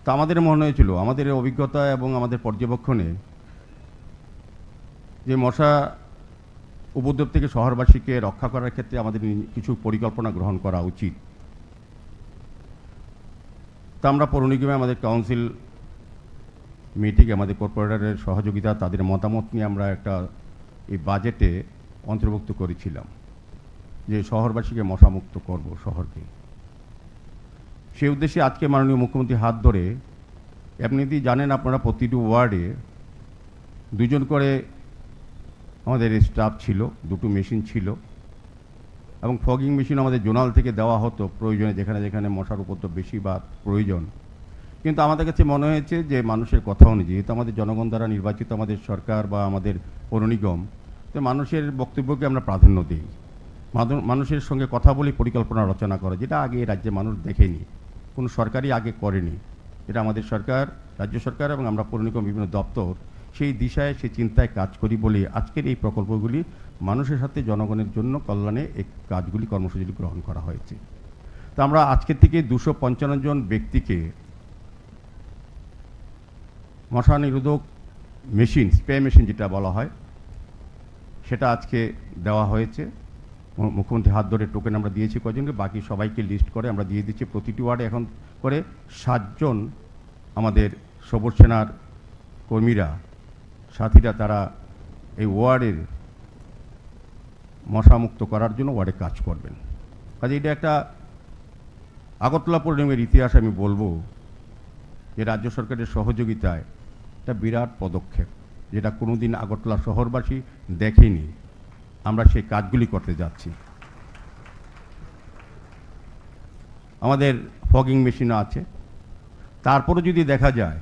তো আমাদের মনে হয়েছিল, আমাদের অভিজ্ঞতা এবং আমাদের পর্যবেক্ষণে, যে মশা উপদ্রব থেকে শহরবাসীকে রক্ষা করার ক্ষেত্রে আমাদের কিছু পরিকল্পনা গ্রহণ করা উচিত। তা আমরা পৌর নিগমে আমাদের কাউন্সিল মিটিং, আমাদের কর্পোরেটরের সহযোগিতা, তাদের মতামত নিয়ে আমরা একটা এই বাজেটে অন্তর্ভুক্ত করেছিলাম যে শহরবাসীকে মশামুক্ত করব শহরকে। সেই উদ্দেশ্যে আজকে মাননীয় মুখ্যমন্ত্রীর হাত ধরে, এমনিতেই জানেন আপনারা প্রতিটি ওয়ার্ডে 2 জন করে আমাদের স্টাফ ছিল, 2টো মেশিন ছিল, এবং ফগিং মেশিন আমাদের জোনাল থেকে দেওয়া হতো প্রয়োজনে, যেখানে যেখানে মশার উপদ্রব বেশি বা প্রয়োজন। কিন্তু আমাদের কাছে মনে হয়েছে যে মানুষের কথা অনুযায়ী, যেহেতু আমাদের জনগণ দ্বারা নির্বাচিত আমাদের সরকার বা আমাদের পৌর নিগম, তো মানুষের বক্তব্যকে আমরা প্রাধান্য দিই, মানুষের সঙ্গে কথা বলে পরিকল্পনা রচনা করা, যেটা আগে রাজ্যে মানুষ দেখেনি, কোনো সরকারই আগে করেনি। এটা আমাদের সরকার, রাজ্য সরকার এবং আমরা পৌর নিগম বিভিন্ন দপ্তর সেই দিশায়, সেই চিন্তায় কাজ করি বলে আজকের এই প্রকল্পগুলি মানুষের সাথে জনগণের জন্য কল্যাণে এই কাজগুলি, কর্মসূচিগুলি গ্রহণ করা হয়েছে। তো আমরা আজকের থেকে 255 জন ব্যক্তিকে মশা নিরোধক মেশিন, স্প্রে মেশিন যেটা বলা হয়, সেটা আজকে দেওয়া হয়েছে। মুখ্যমন্ত্রী হাত ধরে টোকেন আমরা দিয়েছি কজনকে, বাকি সবাইকে লিস্ট করে আমরা দিয়ে দিচ্ছি। প্রতিটি ওয়ার্ডে এখন করে 7 জন আমাদের সবুজ সেনার কর্মীরা, সাথীরা, তারা এই ওয়ার্ডের মশামুক্ত করার জন্য ওয়ার্ডে কাজ করবেন। কাজে এটা একটা আগরতলা পৌর নিগমের ইতিহাস আমি বলবো যে রাজ্য সরকারের সহযোগিতায় একটা বিরাট পদক্ষেপ, যেটা কোনোদিন আগরতলা শহরবাসী দেখেনি। আমরা সেই কাজগুলি করতে যাচ্ছি। আমাদের ফগিং মেশিনও আছে। তারপরও যদি দেখা যায়,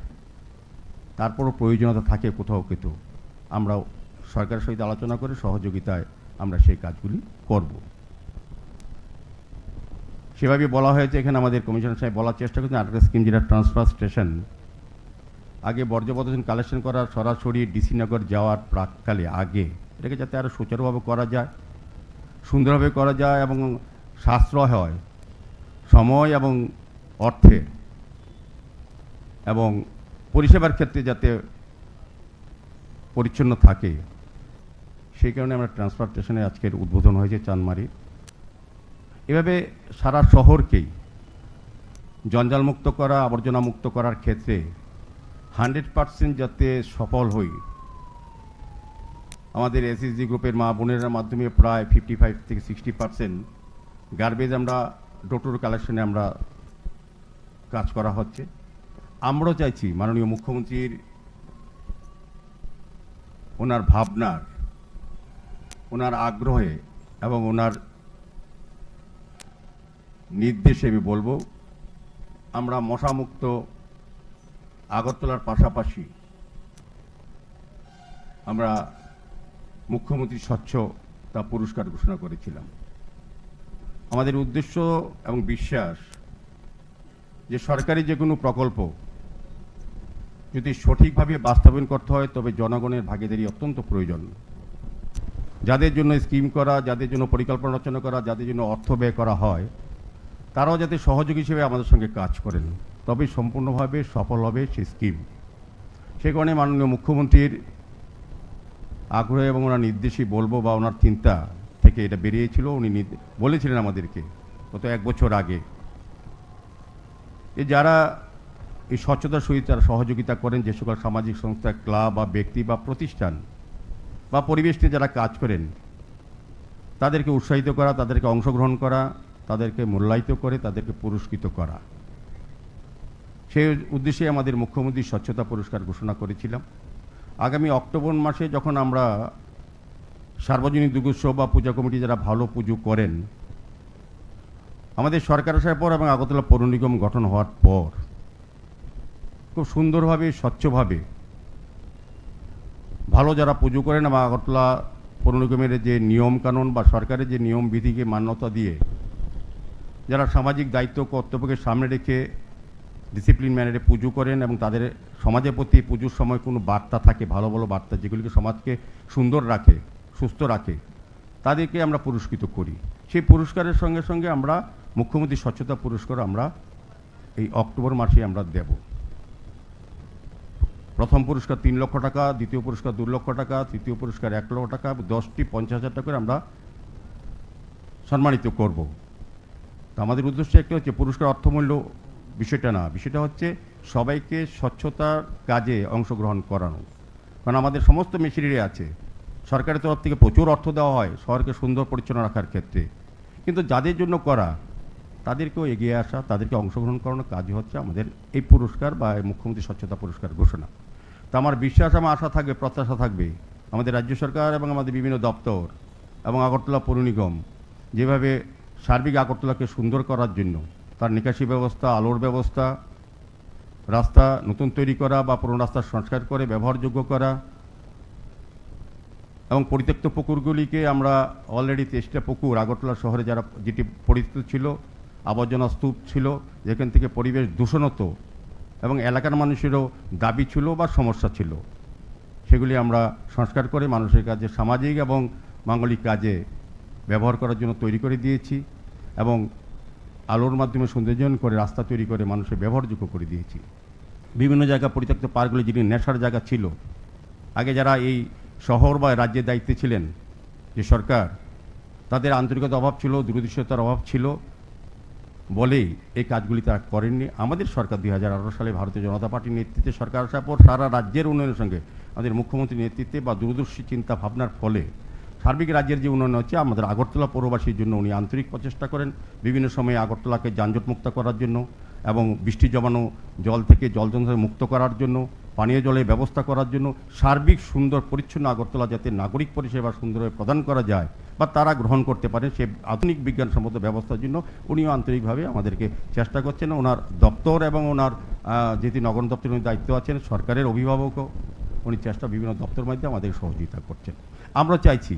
তারপরও প্রয়োজনীয়তা থাকে কোথাও কোথাও, আমরা সরকারের সহিত আলোচনা করে সহযোগিতায় আমরা সেই কাজগুলি করব। সেভাবে বলা হয়েছে এখানে, আমাদের কমিশনার সাহেব বলার চেষ্টা করছেন আরেকটা স্কিম, যেটা ট্রান্সফার স্টেশন। আগে বর্জ্য পদার্থ কালেকশন করার সরাসরি ডিসিনগর যাওয়ার প্রাককালে আগে এটাকে যাতে আরও সুচারুভাবে করা যায়, সুন্দরভাবে করা যায় এবং সাশ্রয় হয় সময় এবং অর্থে, এবং পরিষেবার ক্ষেত্রে যাতে পরিচ্ছন্ন থাকে, সেই কারণে আমরা ট্রান্সফার স্টেশনে আজকের উদ্বোধন হয়েছে চানমারি। এভাবে সারা শহরকেই জঞ্জালমুক্ত করা, আবর্জনা মুক্ত করার ক্ষেত্রে 100% যাতে সফল হই, আমাদের এসএসজি গ্রুপের মা বোনেরা মাধ্যমে প্রায় 55 থেকে 60% গার্বেজ আমরা ডোর টু ডোর কালেকশনে আমরা কাজ করা হচ্ছে। আমরাও চাইছি মাননীয় মুখ্যমন্ত্রীর ওনার ভাবনার, ওনার আগ্রহে এবং ওনার নির্দেশে আমি বলবো, আমরা মশামুক্ত আগরতলার পাশাপাশি আমরা মুখ্যমন্ত্রী স্বচ্ছতা পুরস্কার ঘোষণা করেছিলাম। আমাদের উদ্দেশ্য এবং বিশ্বাস যে সরকারি যে কোনো প্রকল্প যদি সঠিকভাবে বাস্তবায়ন করতে হয়, তবে জনগণের ভাগীদারি অত্যন্ত প্রয়োজন। যাদের জন্য স্কিম করা, যাদের জন্য পরিকল্পনা রচনা করা, যাদের জন্য অর্থ ব্যয় করা হয়, তারাও যাতে সহযোগী হিসেবে আমাদের সঙ্গে কাজ করেন, তবেই সম্পূর্ণভাবে সফল হবে সেই স্কিম। সে কারণে মাননীয় মুখ্যমন্ত্রীর আগ্রহ এবং ওনার নির্দেশই বলবো, বা ওনার চিন্তা থেকে এটা বেরিয়েছিল। উনি বলেছিলেন আমাদেরকে গত 1 বছর আগে, যারা এই স্বচ্ছতার সহিত তারা সহযোগিতা করেন, যে সকল সামাজিক সংস্থা, ক্লাব বা ব্যক্তি বা প্রতিষ্ঠান বা পরিবেশ নিয়ে যারা কাজ করেন, তাদেরকে উৎসাহিত করা, তাদেরকে অংশগ্রহণ করা, তাদেরকে মূল্যায়িত করে তাদেরকে পুরস্কৃত করা, সেই উদ্দেশ্যে আমাদের মুখ্যমন্ত্রী স্বচ্ছতা পুরস্কার ঘোষণা করেছিলাম। আগামী অক্টোবর মাসে যখন আমরা সার্বজনীন দুর্গোৎসব বা পূজা কমিটি যারা ভালো পুজো করেন, আমাদের সরকার আসার পর এবং আগরতলা পৌর নিগম গঠন হওয়ার পর খুব সুন্দরভাবে, স্বচ্ছভাবে ভালো যারা পুজো করেন, এবং আগরতলা পৌর নিগমের যে নিয়মকানুন বা সরকারের যে নিয়ম বিধিকে মান্যতা দিয়ে যারা সামাজিক দায়িত্ব কর্তব্যকে সামনে রেখে ডিসিপ্লিন ম্যানারে পুজো করেন, এবং তাদের সমাজের প্রতি পুজোর সময় কোনো বার্তা থাকে, ভালো ভালো বার্তা যেগুলিকে সমাজকে সুন্দর রাখে, সুস্থ রাখে, তাদেরকে আমরা পুরস্কৃত করি। সেই পুরস্কারের সঙ্গে সঙ্গে আমরা মুখ্যমন্ত্রী স্বচ্ছতা পুরস্কার আমরা এই অক্টোবর মাসে আমরা দেব। প্রথম পুরস্কার 3 লক্ষ টাকা, দ্বিতীয় পুরস্কার 2 লক্ষ টাকা, তৃতীয় পুরস্কার 1 লক্ষ টাকা, 10টি 50,000 টাকা করে আমরা সম্মানিত করব। তো আমাদের উদ্দেশ্য একটা হচ্ছে পুরস্কার অর্থমূল্য বিষয়টা না, বিষয়টা হচ্ছে সবাইকে স্বচ্ছতার কাজে অংশগ্রহণ করানো। কারণ আমাদের সমস্ত মেশিনারি আছে, সরকারের তরফ থেকে প্রচুর অর্থ দেওয়া হয় শহরকে সুন্দর পরিচ্ছন্ন রাখার ক্ষেত্রে, কিন্তু যাদের জন্য করা তাদেরকেও এগিয়ে আসা, তাদেরকে অংশগ্রহণ করানোর কাজই হচ্ছে আমাদের এই পুরস্কার বা এই মুখ্যমন্ত্রী স্বচ্ছতা পুরস্কার ঘোষণা। তো আমার বিশ্বাস, আমার আশা থাকবে, প্রত্যাশা থাকবে আমাদের রাজ্য সরকার এবং আমাদের বিভিন্ন দপ্তর এবং আগরতলা পৌর নিগম যেভাবে সার্বিক আগরতলাকে সুন্দর করার জন্য তার নিকাশি ব্যবস্থা, আলোর ব্যবস্থা, রাস্তা নতুন তৈরি করা বা পুরনো রাস্তার সংস্কার করে ব্যবহারযোগ্য করা এবং পরিত্যক্ত পুকুরগুলিকে আমরা অলরেডি 23টা পুকুর আগরতলা শহরে যারা যেটি পরিচিত ছিল, আবর্জনা স্তূপ ছিল, যেখান থেকে পরিবেশ দূষণ হতো এবং এলাকার মানুষেরও দাবি ছিল বা সমস্যা ছিল, সেগুলি আমরা সংস্কার করে মানুষের কাছে সামাজিক এবং মাঙ্গলিক কাজে ব্যবহার করার জন্য তৈরি করে দিয়েছি এবং আলোর মাধ্যমে সৌন্দর্যায়ন করে রাস্তা তৈরি করে মানুষের ব্যবহারযোগ্য করে দিয়েছি। বিভিন্ন জায়গা পরিত্যক্ত পার্কগুলি যিনি নেশার জায়গা ছিল, আগে যারা এই শহর বা রাজ্যের দায়িত্বে ছিলেন যে সরকার, তাদের আন্তরিকতার অভাব ছিল, দূরদৃশ্যতার অভাব ছিল বলেই এই কাজগুলি তারা করেননি। আমাদের সরকার 2018 সালে ভারতীয় জনতা পার্টির নেতৃত্বে সরকার আসার পর সারা রাজ্যের উন্নয়নের সঙ্গে আমাদের মুখ্যমন্ত্রীর নেতৃত্বে বা দূরদর্শী চিন্তা ভাবনার ফলে সার্বিক রাজ্যের যে উন্নয়ন হচ্ছে, আমাদের আগরতলা পৌরবাসীর জন্য উনি আন্তরিক প্রচেষ্টা করেন বিভিন্ন সময়ে আগরতলাকে যানজটমুক্ত করার জন্য এবং বৃষ্টি জমানো জল থেকে জলযন্ত্র মুক্ত করার জন্য, পানীয় জলের ব্যবস্থা করার জন্য, সার্বিক সুন্দর পরিচ্ছন্ন আগরতলা যাতে নাগরিক পরিষেবা সুন্দরভাবে প্রদান করা যায় বা তারা গ্রহণ করতে পারে সে আধুনিক বিজ্ঞানসম্মত ব্যবস্থার জন্য উনিও আন্তরিকভাবে আমাদেরকে চেষ্টা করছেন। ওনার দপ্তর এবং ওনার যেটি নগর দপ্তরের দায়িত্ব আছেন, সরকারের অভিভাবকও উনি চেষ্টা বিভিন্ন দপ্তর মাধ্যমে আমাদের সহযোগিতা করছেন। আমরা চাইছি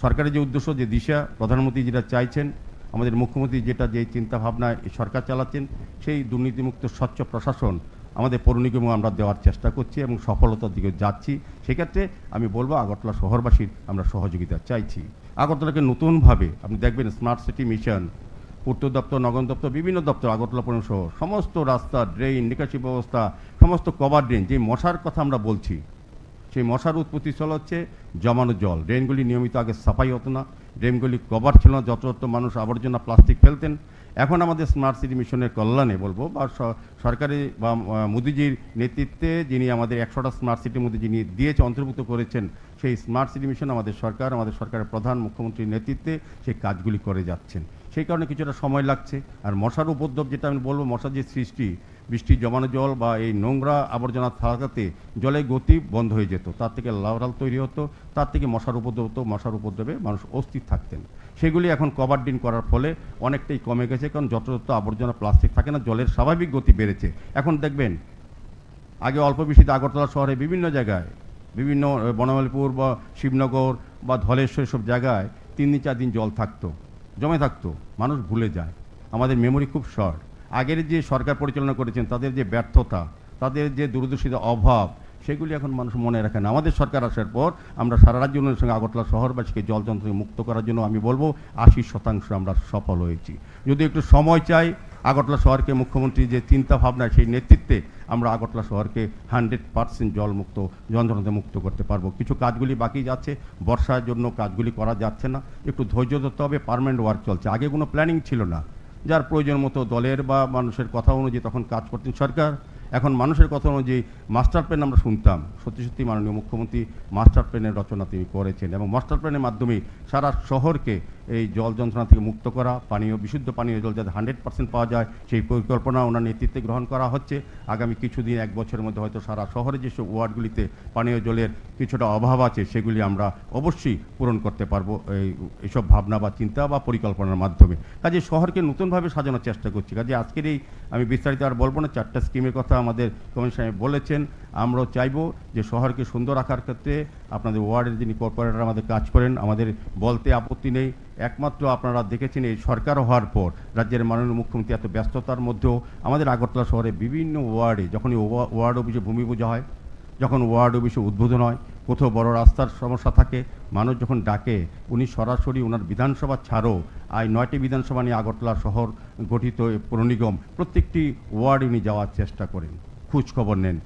সরকারের যে উদ্দেশ্য, যে দিশা, প্রধানমন্ত্রী যেটা চাইছেন, আমাদের মুখ্যমন্ত্রী যেটা যে চিন্তাভাবনায় সরকার চালাচ্ছেন, সেই দুর্নীতিমুক্ত স্বচ্ছ প্রশাসন আমাদের পৌর নিগমে আমরা দেওয়ার চেষ্টা করছি এবং সফলতার দিকে যাচ্ছি। সেক্ষেত্রে আমি বলবো আগরতলা শহরবাসীর আমরা সহযোগিতা চাইছি। আগরতলাকে নতুনভাবে আপনি দেখবেন স্মার্ট সিটি মিশন, পূর্ত দপ্তর, নগর দপ্তর, বিভিন্ন দপ্তর, আগরতলা পৌরসহ সমস্ত রাস্তা, ড্রেন, নিকাশি ব্যবস্থা, সমস্ত কভার ড্রেন, যে মশার কথা আমরা বলছি, সেই মশার উৎপত্তিস্থল হচ্ছে জমানো জল। ড্রেনগুলি নিয়মিত আগে সাফাই হতো না, ড্রেনগুলি কভার ছিল না, যত মানুষ আবর্জনা প্লাস্টিক ফেলতেন। এখন আমাদের স্মার্ট সিটি মিশনের কল্যাণে বলবো বা সরকারি বা মোদিজির নেতৃত্বে যিনি আমাদের 100টা স্মার্ট সিটির মধ্যে যিনি দিয়েছে, অন্তর্ভুক্ত করেছেন, সেই স্মার্ট সিটি মিশন আমাদের সরকারের প্রধান মুখ্যমন্ত্রীর নেতৃত্বে সেই কাজগুলি করে যাচ্ছেন। সেই কারণে কিছুটা সময় লাগছে। আর মশার উপদ্রব যেটা আমি বলবো, মশার যে সৃষ্টি, বৃষ্টির জমানো জল বা এই নোংরা আবর্জনা থাকাতে জলের গতি বন্ধ হয়ে যেত, তার থেকে লাউরাল তৈরি হতো, তার থেকে মশার উপদ্রব হতো, মশার উপদ্রবে মানুষ অস্থির থাকতেন। সেগুলি এখন কভার ড্রেন করার ফলে অনেকটাই কমে গেছে, কারণ যত আবর্জনা প্লাস্টিক থাকে না, জলের স্বাভাবিক গতি বেড়েছে। এখন দেখবেন আগে অল্প বৃষ্টিতে আগরতলা শহরে বিভিন্ন জায়গায়, বিভিন্ন বনমালীপুর বা শিবনগর বা ধলেশ্বর সব জায়গায় 3 দিন 4 দিন জল থাকতো, জমে থাকতো, মানুষ ভুলে যায়। আমাদের মেমোরি খুব শর্ট। আগের যে সরকার পরিচালনা করেছেন তাদের যে ব্যর্থতা, তাদের যে দূরদর্শিতা অভাব, সেগুলি এখন মানুষ মনে রাখে না। আমাদের সরকার আসার পর আমরা সারা রাজ্য উন্নয়নের সঙ্গে আগরতলা শহরবাসীকে জলযন্ত্র থেকে মুক্ত করার জন্য আমি বলবো 80% আমরা সফল হয়েছি। যদি একটু সময় চাই, আগরতলা শহরকে মুখ্যমন্ত্রী যে চিন্তা ভাবনা, সেই নেতৃত্বে আমরা আগরতলা শহরকে 100% জলমুক্ত, যন্ত্রণাতে মুক্ত করতে পারবো। কিছু কাজগুলি বাকি যাচ্ছে, বর্ষার জন্য কাজগুলি করা যাচ্ছে না, একটু ধৈর্য ধরতে হবে। পার্মানেন্ট ওয়ার্ক চলছে, আগে কোনো প্ল্যানিং ছিল না, যার প্রয়োজন মতো দলের বা মানুষের কথা অনুযায়ী তখন কাজ করতেন সরকার। এখন মানুষের কথা অনুযায়ী মাস্টার প্ল্যান আমরা শুনতাম, সত্যি সত্যি মাননীয় মুখ্যমন্ত্রী মাস্টার প্ল্যানের রচনা তিনি করেছেন এবং মাস্টার প্ল্যানের মাধ্যমে সারা শহরকে এই জল যন্ত্রণা থেকে মুক্ত করা, বিশুদ্ধ পানীয় জল যাতে 100% পাওয়া যায়, সেই পরিকল্পনা ওনার নেতৃত্বে গ্রহণ করা হচ্ছে। আগামী কিছুদিন, 1 বছরের মধ্যে হয়তো সারা শহরে যেসব ওয়ার্ডগুলিতে পানীয় জলের কিছুটা অভাব আছে, সেগুলি আমরা অবশ্যই পূরণ করতে পারবো এইসব ভাবনা বা চিন্তা বা পরিকল্পনার মাধ্যমে। কাজে শহরকে নতুনভাবে সাজানোর চেষ্টা করছি। কাজে আজকের এই আমি বিস্তারিত আর বলবো না, 4টা স্কিমের কথা আমাদের কমিশনার সাহেব বলেছেন। আমরাও চাইবো যে শহরকে সুন্দর রাখার ক্ষেত্রে আপনাদের ওয়ার্ডের যিনি কর্পোরেটর আমাদের কাজ করেন, আমাদের বলতে আপত্তি নেই। একমাত্র আপনারা দেখেছেন এই সরকার হওয়ার পর রাজ্যের মাননীয় মুখ্যমন্ত্রী এত ব্যস্ততার মধ্যেও আমাদের আগরতলা শহরে বিভিন্ন ওয়ার্ডে যখনই ওয়ার্ড অফিসে ভূমি পূজা হয়, যখন ওয়ার্ড অফিসে উদ্বোধন হয়, কোথাও বড় রাস্তার সমস্যা থাকে, মানুষ যখন ডাকে, উনি সরাসরি ওনার বিধানসভা ছাড়ও 9টি বিধানসভা নিয়ে আগরতলা শহর গঠিত পৌর নিগম, প্রত্যেকটি ওয়ার্ডে উনি যাওয়ার চেষ্টা করেন। খোঁজ খবর নেন।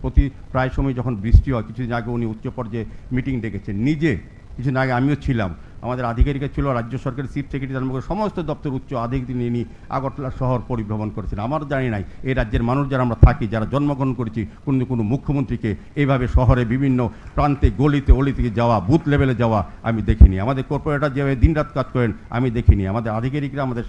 প্রায় সময় যখন বৃষ্টি হয়, কিছুদিন আগে উনি উচ্চ পর্যায়ে মিটিং ডেকেছেন নিজে, কিছুদিন আগে আমিও ছিলাম, আমাদের আধিকারিকরা ছিল, রাজ্য সরকারের চিফ সেক্রেটারি আরম্ভ করে সমস্ত দপ্তর উচ্চ আধিকারিক নিয়ে আগরতলা শহর পরিভ্রমণ করেছেন। আমার জানি নাই এই রাজ্যের মানুষ যারা আমরা থাকি, যারা জন্মগ্রহণ করেছি, কোনো মুখ্যমন্ত্রীকে এইভাবে শহরে বিভিন্ন প্রান্তে গলিতে অলিতে যাওয়া, বুথ লেভেলে যাওয়া আমি দেখিনি। আমাদের কর্পোরেটর যেভাবে দিনরাত কাজ করেন আমি দেখিনি। আমাদের আধিকারিকরা, আমাদের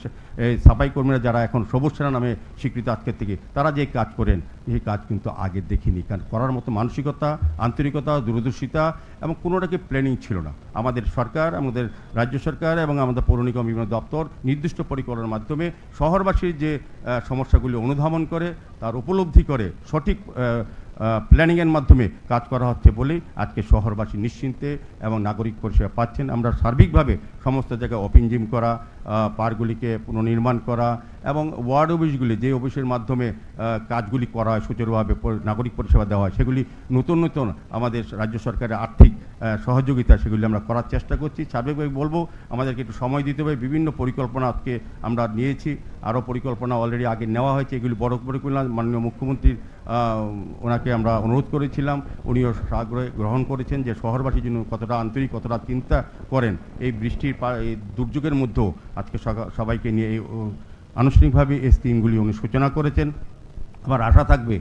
সাফাই কর্মীরা যারা এখন সবুজ সেনা নামে স্বীকৃত আজকের থেকে, তারা যে কাজ করেন এই কাজ কিন্তু আগে দেখিনি। কারণ করার মতো মানসিকতা, আন্তরিকতা, দূরদর্শিতা এবং কোনোটাকে প্ল্যানিং ছিল না। আমাদের সরকার, আমাদের রাজ্য সরকার এবং আমাদের পৌর নিগম বিভিন্ন দপ্তর নির্দিষ্ট পরিকল্পনার মাধ্যমে শহরবাসীর যে সমস্যাগুলি অনুধাবন করে, তার উপলব্ধি করে সঠিক প্ল্যানিংয়ের মাধ্যমে কাজ করা হচ্ছে বলেই আজকে শহরবাসী নিশ্চিন্তে এবং নাগরিক পরিষেবা পাচ্ছেন। আমরা সার্বিকভাবে সমস্ত জায়গায় ওপেন জিম করা, পার্কগুলিকে পুনর্নির্মাণ করা এবং ওয়ার্ড অফিসগুলি যে অফিসের মাধ্যমে কাজগুলি করা হয়, সুচারুভাবে নাগরিক পরিষেবা দেওয়া হয়, সেগুলি নতুন নতুন আমাদের রাজ্য সরকারের আর্থিক সহযোগিতা সেগুলি আমরা করার চেষ্টা করছি। সার্বিকভাবে বলবো আমাদেরকে একটু সময় দিতে হবে। বিভিন্ন পরিকল্পনা আজকে আমরা নিয়েছি, আরও পরিকল্পনা অলরেডি আগে নেওয়া হয়েছে। এগুলি বড় পরিকল্পনা মাননীয় মুখ্যমন্ত্রীর ওনাকে আমরা অনুরোধ করেছিলাম, উনিও সাগ্রহে গ্রহণ করেছেন যে শহরবাসীর জন্য কতটা আন্তরিক, কতটা চিন্তা করেন। এই বৃষ্টির এই দুর্যোগের মধ্যেও আজকে সবাইকে নিয়ে এই আনুষ্ঠানিকভাবে এই স্কিমগুলি উনি সূচনা করেছেন। আমার আশা থাকবে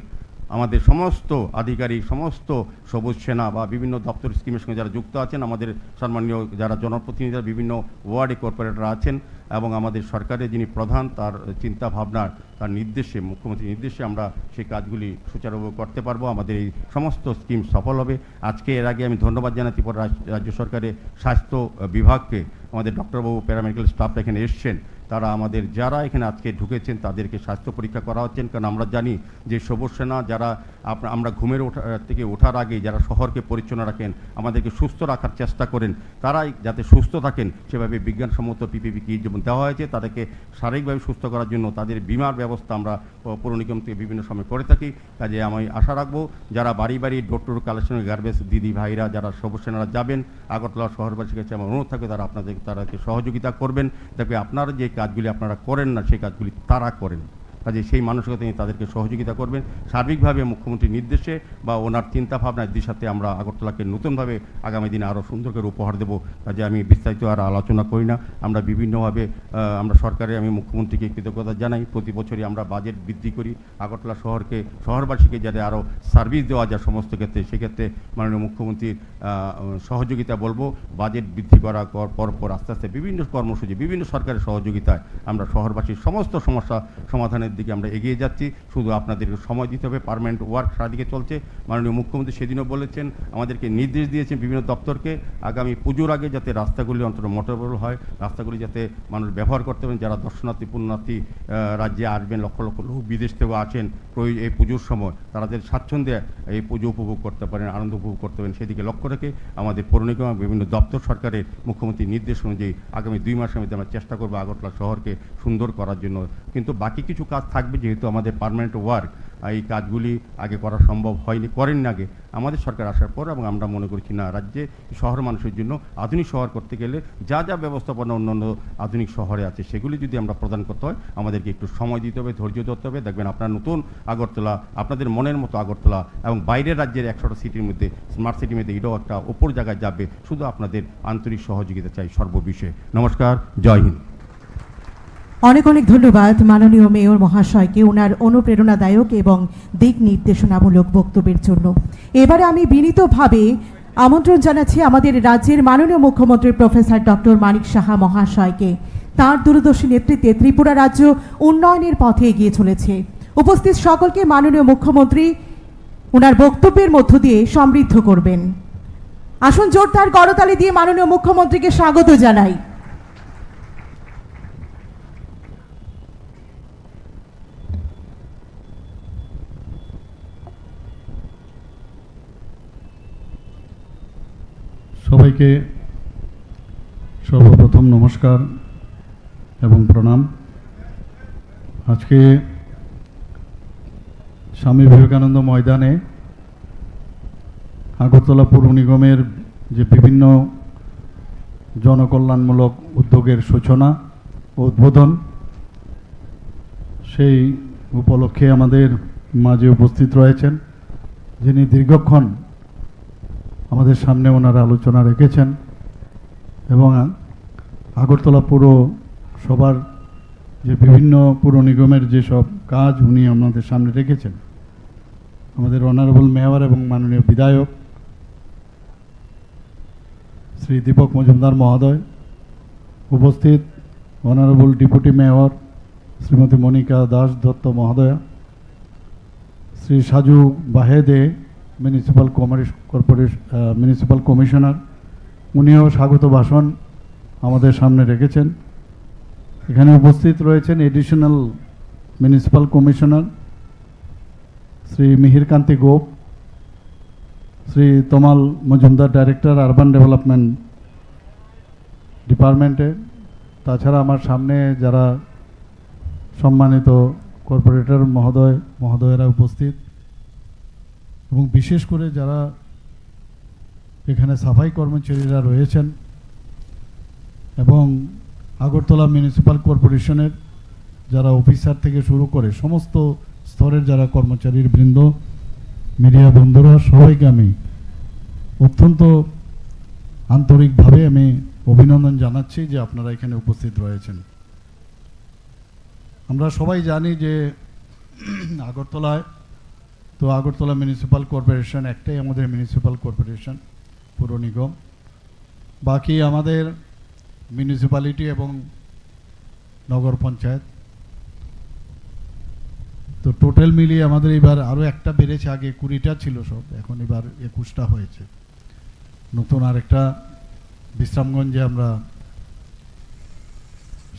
আমাদের সমস্ত আধিকারিক, সমস্ত সবুজ সেনা বা বিভিন্ন দপ্তর স্কিমের সঙ্গে যারা যুক্ত আছেন, আমাদের সম্মানীয় যারা জনপ্রতিনিধিরা বিভিন্ন ওয়ার্ডে কর্পোরেটর আছেন এবং আমাদের সরকারের যিনি প্রধান, তার চিন্তা ভাবনার, তার নির্দেশে, মুখ্যমন্ত্রীর নির্দেশে আমরা সেই কাজগুলি সুচারুভাবে করতে পারবো। আমাদের এই সমস্ত স্কিম সফল হবে। আজকে এর আগে আমি ধন্যবাদ জানাই ত্রিপুরা রাজ্য সরকারের স্বাস্থ্য বিভাগকে, আমাদের ডক্টরবাবু, প্যারামেডিক্যাল স্টাফরা এখানে এসছেন, তারা আমাদের যারা এখানে আজকে ঢুকেছেন তাদেরকে স্বাস্থ্য পরীক্ষা করা হচ্ছেন। কারণ আমরা জানি যে সবুজ সেনা যারা আমরা ঘুমের থেকে ওঠার আগে যারা শহরকে পরিচ্ছন্ন রাখেন, আমাদেরকে সুস্থ রাখার চেষ্টা করেন, তারাই যাতে সুস্থ থাকেন সেভাবে বিজ্ঞানসম্মত পিপিপি কিট যেমন দেওয়া হয়েছে, তাদেরকে শারীরিকভাবে সুস্থ করার জন্য তাদের বিমার ব্যবস্থা আমরা পৌর নিগম থেকে বিভিন্ন সময় করে থাকি। কাজে আমি আশা রাখবো যারা বাড়ি বাড়ি ডোর টু ডোর কালেকশনের গার্বেজ দিদি ভাইরা, যারা সবুজ সেনারা যাবেন, আগরতলা শহরবাসীর কাছে আমার অনুরোধ থাকবে তাদেরকে সহযোগিতা করবেন। তবে আপনারা যে কাজগুলি আপনারা করেন না সেই কাজগুলি তারা করেন। কাজে সেই মানসিকতা নিয়ে তাদেরকে সহযোগিতা করবেন। সার্বিকভাবে মুখ্যমন্ত্রীর নির্দেশে বা ওনার চিন্তাভাবনার দিশাতে আমরা আগরতলাকে নতুনভাবে আগামী দিনে আরও সুন্দর করে উপহার দেবো। কাজে আমি বিস্তারিত আর আলোচনা করি না। আমরা বিভিন্নভাবে আমরা সরকারে, আমি মুখ্যমন্ত্রীকে কৃতজ্ঞতা জানাই। প্রতি বছরই আমরা বাজেট বৃদ্ধি করি আগরতলা শহরবাসীকে যাতে আরও সার্ভিস দেওয়া যায় সমস্ত ক্ষেত্রে, সেক্ষেত্রে মাননীয় মুখ্যমন্ত্রীর সহযোগিতা বলবো। বাজেট বৃদ্ধি করার পর আস্তে আস্তে বিভিন্ন কর্মসূচি, বিভিন্ন সরকারের সহযোগিতায় আমরা শহরবাসীর সমস্ত সমস্যা সমাধানের দিকে আমরা এগিয়ে যাচ্ছি। শুধু আপনাদেরকে সময় দিতে হবে। পার্মানেন্ট ওয়ার্ক সারাদিকে চলছে। মাননীয় মুখ্যমন্ত্রী সেদিনও বলেছেন, আমাদেরকে নির্দেশ দিয়েছেন বিভিন্ন দপ্তরকে আগামী পুজোর আগে যাতে রাস্তাগুলি অন্তত মোটরেবল হয়, রাস্তাগুলি যাতে মানুষ ব্যবহার করতে পারেন। যারা দর্শনার্থী পুণ্যার্থী রাজ্যে আসবেন, লক্ষ লক্ষ লোক বিদেশ থেকেও আসেন এই পুজোর সময়, তাদের স্বাচ্ছন্দ্যে এই পুজো উপভোগ করতে পারেন, আনন্দ উপভোগ করতে পারেন। সেদিকে লক্ষ্য রেখে আমাদের পৌর নিগম বিভিন্ন দপ্তর সরকারের মুখ্যমন্ত্রীর নির্দেশ অনুযায়ী আগামী 2 মাসের মধ্যে আমরা চেষ্টা করবো আগরতলা শহরকে সুন্দর করার জন্য। কিন্তু বাকি কিছু কাজ থাকবে, যেহেতু আমাদের পার্মানেন্ট ওয়ার্ক, এই কাজগুলি আগে করা সম্ভব হয়নি, করেন আগে আমাদের সরকার আসার পর। এবং আমরা মনে করছি না, রাজ্যে শহর মানুষের জন্য আধুনিক শহর করতে গেলে যা যা ব্যবস্থাপনা অন্যান্য আধুনিক শহরে আছে সেগুলি যদি আমরা প্রদান করতে হয়, আমাদেরকে একটু সময় দিতে হবে, ধৈর্য ধরতে হবে। দেখবেন আপনার নতুন আগরতলা, আপনাদের মনের মতো আগরতলা এবং বাইরের রাজ্যের 100টা সিটির মধ্যে, স্মার্ট সিটির মধ্যে এটাও একটা ওপর জায়গায় যাবে। শুধু আপনাদের আন্তরিক সহযোগিতা চাই সর্ববিষয়ে। নমস্কার, জয় হিন্দ। অনেক অনেক ধন্যবাদ মাননীয় মেয়র মহাশয়কে ওনার অনুপ্রেরণাদায়ক এবং দিক নির্দেশনামূলক বক্তব্যের জন্য। এবারে আমি বিনীতভাবে আমন্ত্রণ জানাচ্ছি আমাদের রাজ্যের মাননীয় মুখ্যমন্ত্রী প্রফেসর ডক্টর মানিক সাহা মহাশয়কে। তার দূরদর্শী নেতৃত্বে ত্রিপুরা রাজ্য উন্নয়নের পথে এগিয়ে চলেছে। উপস্থিত সকলকে মাননীয় মুখ্যমন্ত্রী ওনার বক্তব্যের মধ্য দিয়ে সমৃদ্ধ করবেন। আসুন জোরদার করতালি দিয়ে মাননীয় মুখ্যমন্ত্রীকে স্বাগত জানাই। সবাইকে সর্বপ্রথম নমস্কার এবং প্রণাম। আজকে স্বামী বিবেকানন্দ ময়দানে আগরতলা পৌর নিগমের যে বিভিন্ন জনকল্যাণমূলক উদ্যোগের সূচনা ও উদ্বোধন, সেই উপলক্ষে আমাদের মাঝে উপস্থিত রয়েছেন, যিনি দীর্ঘক্ষণ আমাদের সামনে ওনারা আলোচনা রেখেছেন এবং আগরতলা পৌরসভার যে বিভিন্ন পৌর নিগমের যেসব কাজ উনি আমাদের সামনে রেখেছেন। আমাদের অনারেবল মেয়র এবং মাননীয় বিধায়ক শ্রী দীপক মজুমদার মহোদয়, উপস্থিত honourable deputy mayor Shrimati Monika Das Dutta মহোদয়া, শ্রী সাজু বাহেদে মিউনিসিপ্যাল কমিশনার, উনিও স্বাগত ভাষণ আমাদের সামনে রেখেছেন। এখানে উপস্থিত রয়েছেন additional municipal commissioner Shri Mihirkanti Gop, Shri Tamal Majumdar director urban development ডিপার্টমেন্টে। তাছাড়া আমার সামনে যারা সম্মানিত কর্পোরেটর মহোদয়েরা উপস্থিত, এবং বিশেষ করে যারা এখানে সাফাই কর্মচারীরা রয়েছেন এবং আগরতলা মিউনিসিপ্যাল কর্পোরেশনের যারা অফিসার থেকে শুরু করে সমস্ত স্তরের যারা কর্মচারীর বৃন্দ, মিডিয়া বন্ধুরা, সবাইকে আমি অত্যন্ত আন্তরিকভাবে আমি অভিনন্দন জানাচ্ছি যে আপনারা এখানে উপস্থিত রয়েছেন। আমরা সবাই জানি যে আগরতলা মিউনিসিপ্যাল কর্পোরেশন একটাই আমাদের মিউনিসিপ্যাল কর্পোরেশন, পৌর নিগম। বাকি আমাদের মিউনিসিপ্যালিটি এবং নগর পঞ্চায়েত। তো টোটাল মিলিয়ে আমাদের এবার আরও একটা বেড়েছে, আগে 20টা ছিল সব, এখন এবার 21টা হয়েছে। নতুন আরেকটা বিশ্রামগঞ্জে আমরা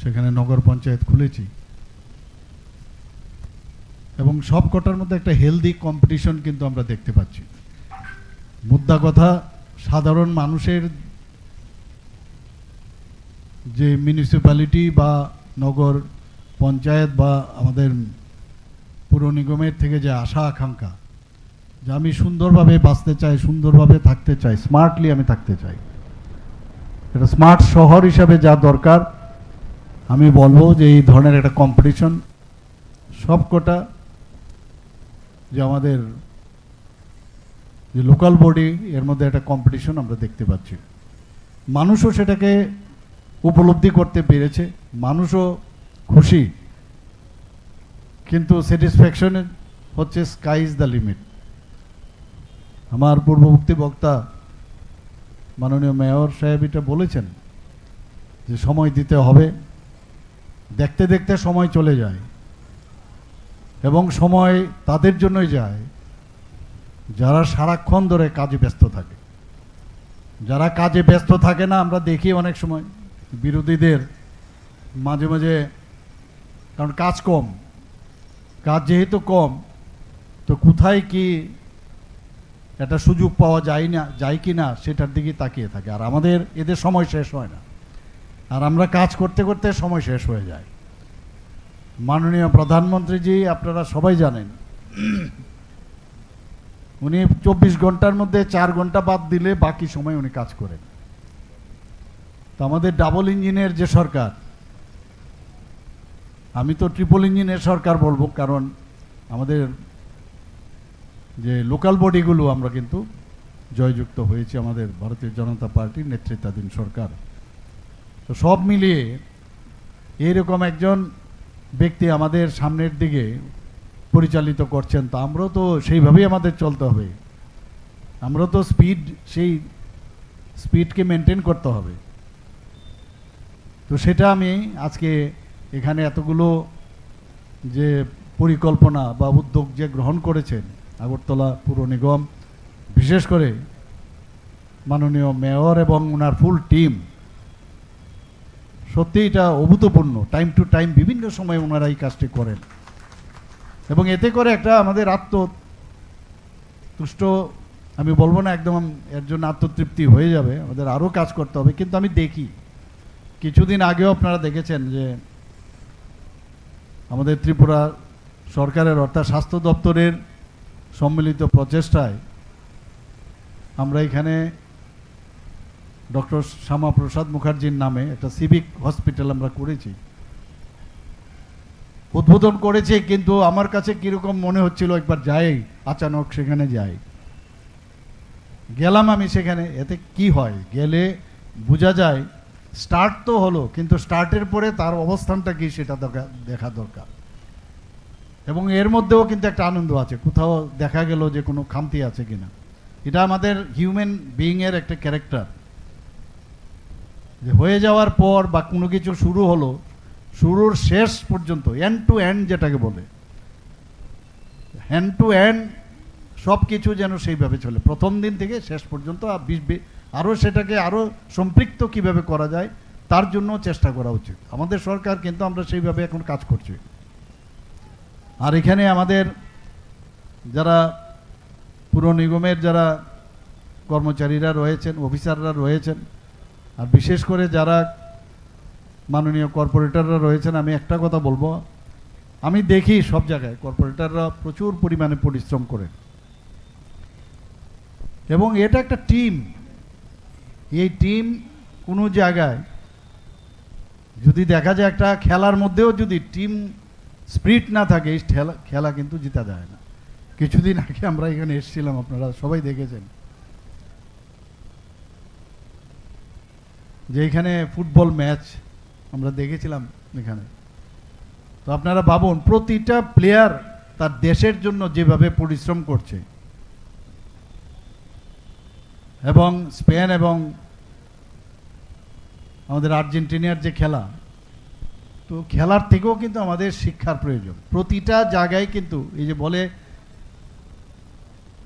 সেখানে নগর পঞ্চায়েত খুলেছি, এবং সব কটার মধ্যে একটা হেলদি কম্পিটিশন কিন্তু আমরা দেখতে পাচ্ছি। মুদ্রা কথা, সাধারণ মানুষের যে মিউনিসিপ্যালিটি বা নগর পঞ্চায়েত বা আমাদের পুর নিগমের থেকে যে আশা আকাঙ্ক্ষা, যে আমি সুন্দরভাবে বাঁচতে চাই, সুন্দরভাবে থাকতে চাই, স্মার্টলি আমি থাকতে চাই, এটা স্মার্ট শহর হিসাবে যা দরকার, আমি বলবো যে এই ধরনের একটা কম্পিটিশন সবকটা যে আমাদের যে লোকাল বডি এর মধ্যে একটা কম্পিটিশন আমরা দেখতে পাচ্ছি। মানুষও সেটাকে উপলব্ধি করতে পেরেছে, মানুষও খুশি, কিন্তু স্যাটিসফ্যাকশন হচ্ছে স্কাই ইজ দ্য লিমিট। আমার পূর্ববর্তী বক্তা মাননীয় মেয়র সাহেব এটা বলেছেন যে সময় দিতে হবে, দেখতে দেখতে সময় চলে যায়, এবং সময় তাদের জন্যই যায় যারা সারাক্ষণ ধরে কাজে ব্যস্ত থাকে। যারা কাজে ব্যস্ত থাকে না, আমরা দেখি অনেক সময় বিরোধীদের মাঝে মাঝে, কারণ কাজ কম, কাজ যেহেতু কম, তো কোথায় কি একটা সুযোগ পাওয়া যায় কি না সেটার দিকে তাকিয়ে থাকে। আর আমাদের এদের সময় শেষ হয় না, আর আমরা কাজ করতে করতে সময় শেষ হয়ে যায়। মাননীয় প্রধানমন্ত্রীজি আপনারা সবাই জানেন, উনি 24 ঘন্টার মধ্যে 4 ঘন্টা বাদ দিলে বাকি সময় উনি কাজ করেন। তো আমাদের ডাবল ইঞ্জিনের যে সরকার, আমি তো ট্রিপল ইঞ্জিনের সরকার বলবো, কারণ আমাদের যে লোকাল বডিগুলো আমরা কিন্তু জয়যুক্ত হয়েছি আমাদের ভারতীয় জনতা পার্টির নেতৃত্বাধীন সরকার। তো সব মিলিয়ে এইরকম একজন ব্যক্তি আমাদের সামনের দিকে পরিচালিত করছেন, তো আমরাও তো সেইভাবেই আমাদের চলতে হবে। আমরা তো সেই স্পিডকে মেনটেন করতে হবে। তো সেটা আমি আজকে এখানে এতগুলো যে পরিকল্পনা বা উদ্যোগ যে গ্রহণ করেছেন আগরতলা পুর নিগম, বিশেষ করে মাননীয় মেয়র এবং ওনার ফুল টিম, সত্যি এটা অভূতপূর্ণ। টাইম টু টাইম বিভিন্ন সময় ওনারা এই কাজটি করেন, এবং এতে করে একটা আমাদের আত্মতুষ্ট, আমি বলবো না একদম এর জন্য আত্মতৃপ্তি হয়ে যাবে, আমাদের আরও কাজ করতে হবে। কিন্তু আমি দেখি কিছুদিন আগেও আপনারা দেখেছেন যে আমাদের ত্রিপুরা সরকারের অর্থাৎ স্বাস্থ্য দপ্তরের সম্মিলিত প্রচেষ্টায় আমরা এখানে ডক্টর শ্যামাপ্রসাদ মুখার্জির নামে একটা সিভিক হসপিটাল আমরা করেছি। উদ্বোধন করেছে, কিন্তু আমার কাছে কীরকম মনে হচ্ছিল একবার যাই, আচানক সেখানে যাই। গেলাম আমি সেখানে, এতে কি হয়, গেলে বোঝা যায় স্টার্ট তো হলো, কিন্তু স্টার্টের পরে তার অবস্থানটা কি সেটা দেখা দরকার। এবং এর মধ্যেও কিন্তু একটা আনন্দ আছে, কোথাও দেখা গেল যে কোনো খামতি আছে কিনা। এটা আমাদের হিউম্যান বিইংয়ের একটা ক্যারেক্টার, যে হয়ে যাওয়ার পর বা কোনো কিছু শুরু হলো, শুরুর শেষ পর্যন্ত এন্ড টু এন্ড যেটাকে বলে, হ্যান্ড টু এন্ড সব কিছু যেন সেইভাবে চলে, প্রথম দিন থেকে শেষ পর্যন্ত। আরও সেটাকে আরও সম্পৃক্ত কিভাবে করা যায় তার জন্য চেষ্টা করা উচিত আমাদের সরকার, কিন্তু আমরা সেইভাবে এখন কাজ করছি। আর এখানে আমাদের যারা পুর নিগমের যারা কর্মচারীরা রয়েছেন, অফিসাররা রয়েছেন, আর বিশেষ করে যারা মাননীয় কর্পোরেটররা রয়েছেন, আমি একটা কথা বলবো, আমি দেখি সব জায়গায় কর্পোরেটররা প্রচুর পরিমাণে পরিশ্রম করেন, এবং এটা একটা টিম। এই টিম কোনো জায়গায় যদি দেখা যায় একটা খেলার মধ্যেও যদি টিম স্পিরিট না থাকে, এই খেলা কিন্তু জিতা যায় না। কিছুদিন আগে আমরা এখানে এসেছিলাম, আপনারা সবাই দেখেছেন যে এখানে ফুটবল ম্যাচ আমরা দেখেছিলাম এখানে। তো আপনারা ভাবুন, প্রতিটা প্লেয়ার তার দেশের জন্য যেভাবে পরিশ্রম করছে, এবং স্পেন এবং আমাদের আর্জেন্টিনার যে খেলা, তো খেলার থেকেও কিন্তু আমাদের শিক্ষার প্রয়োজন। প্রতিটা জায়গায় কিন্তু এই যে বলে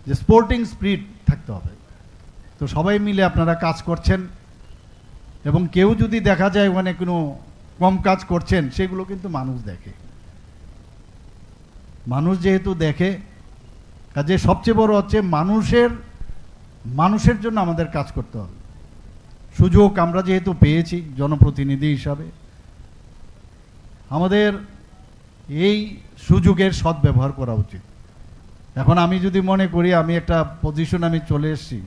যে স্পোর্টিং স্পিরিট থাকতে হবে। তো সবাই মিলে আপনারা কাজ করছেন, এবং কেউ যদি দেখা যায় ওখানে কোনো কম কাজ করছেন, সেগুলো কিন্তু মানুষ দেখে। মানুষ যেহেতু দেখে, কাজে সবচেয়ে বড় হচ্ছে মানুষের জন্য আমাদের কাজ করতে হবে। সুযোগ আমরা যেহেতু পেয়েছি জনপ্রতিনিধি হিসাবে, আমাদের এই সুযোগের সদ্ব্যবহার করা উচিত। এখন আমি যদি মনে করি আমি একটা পজিশন আমি চলে এসেছি,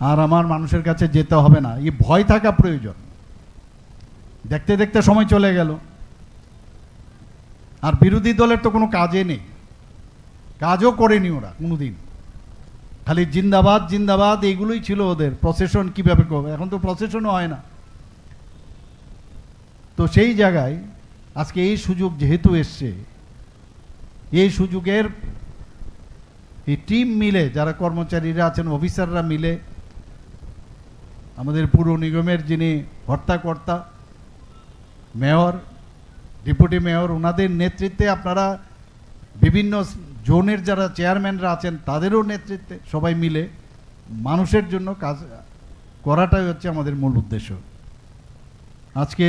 আর আমার মানুষের কাছে যেতে হবে না, এই ভয় থাকা প্রয়োজন। দেখতে দেখতে সময় চলে গেল, আর বিরোধী দলের তো কোনো কাজে নেই, কাজও করেনি ওরা কোনোদিন, খালি জিন্দাবাদ জিন্দাবাদ এইগুলোই ছিল ওদের। প্রসেশন কিভাবে করবে, এখন তো প্রসেশনও হয় না। তো সেই জায়গায় আজকে এই সুযোগ যেহেতু এসছে, এই সুযোগের এই টিম মিলে, যারা কর্মচারীরা আছেন, অফিসাররা মিলে, আমাদের পুর নিগমের যিনি হর্তাকর্তা, মেয়র, ডেপুটি মেয়র, ওনাদের নেতৃত্বে, আপনারা বিভিন্ন জোনের যারা চেয়ারম্যানরা আছেন তাদেরও নেতৃত্বে সবাই মিলে মানুষের জন্য কাজ করাটাই হচ্ছে আমাদের মূল উদ্দেশ্য। আজকে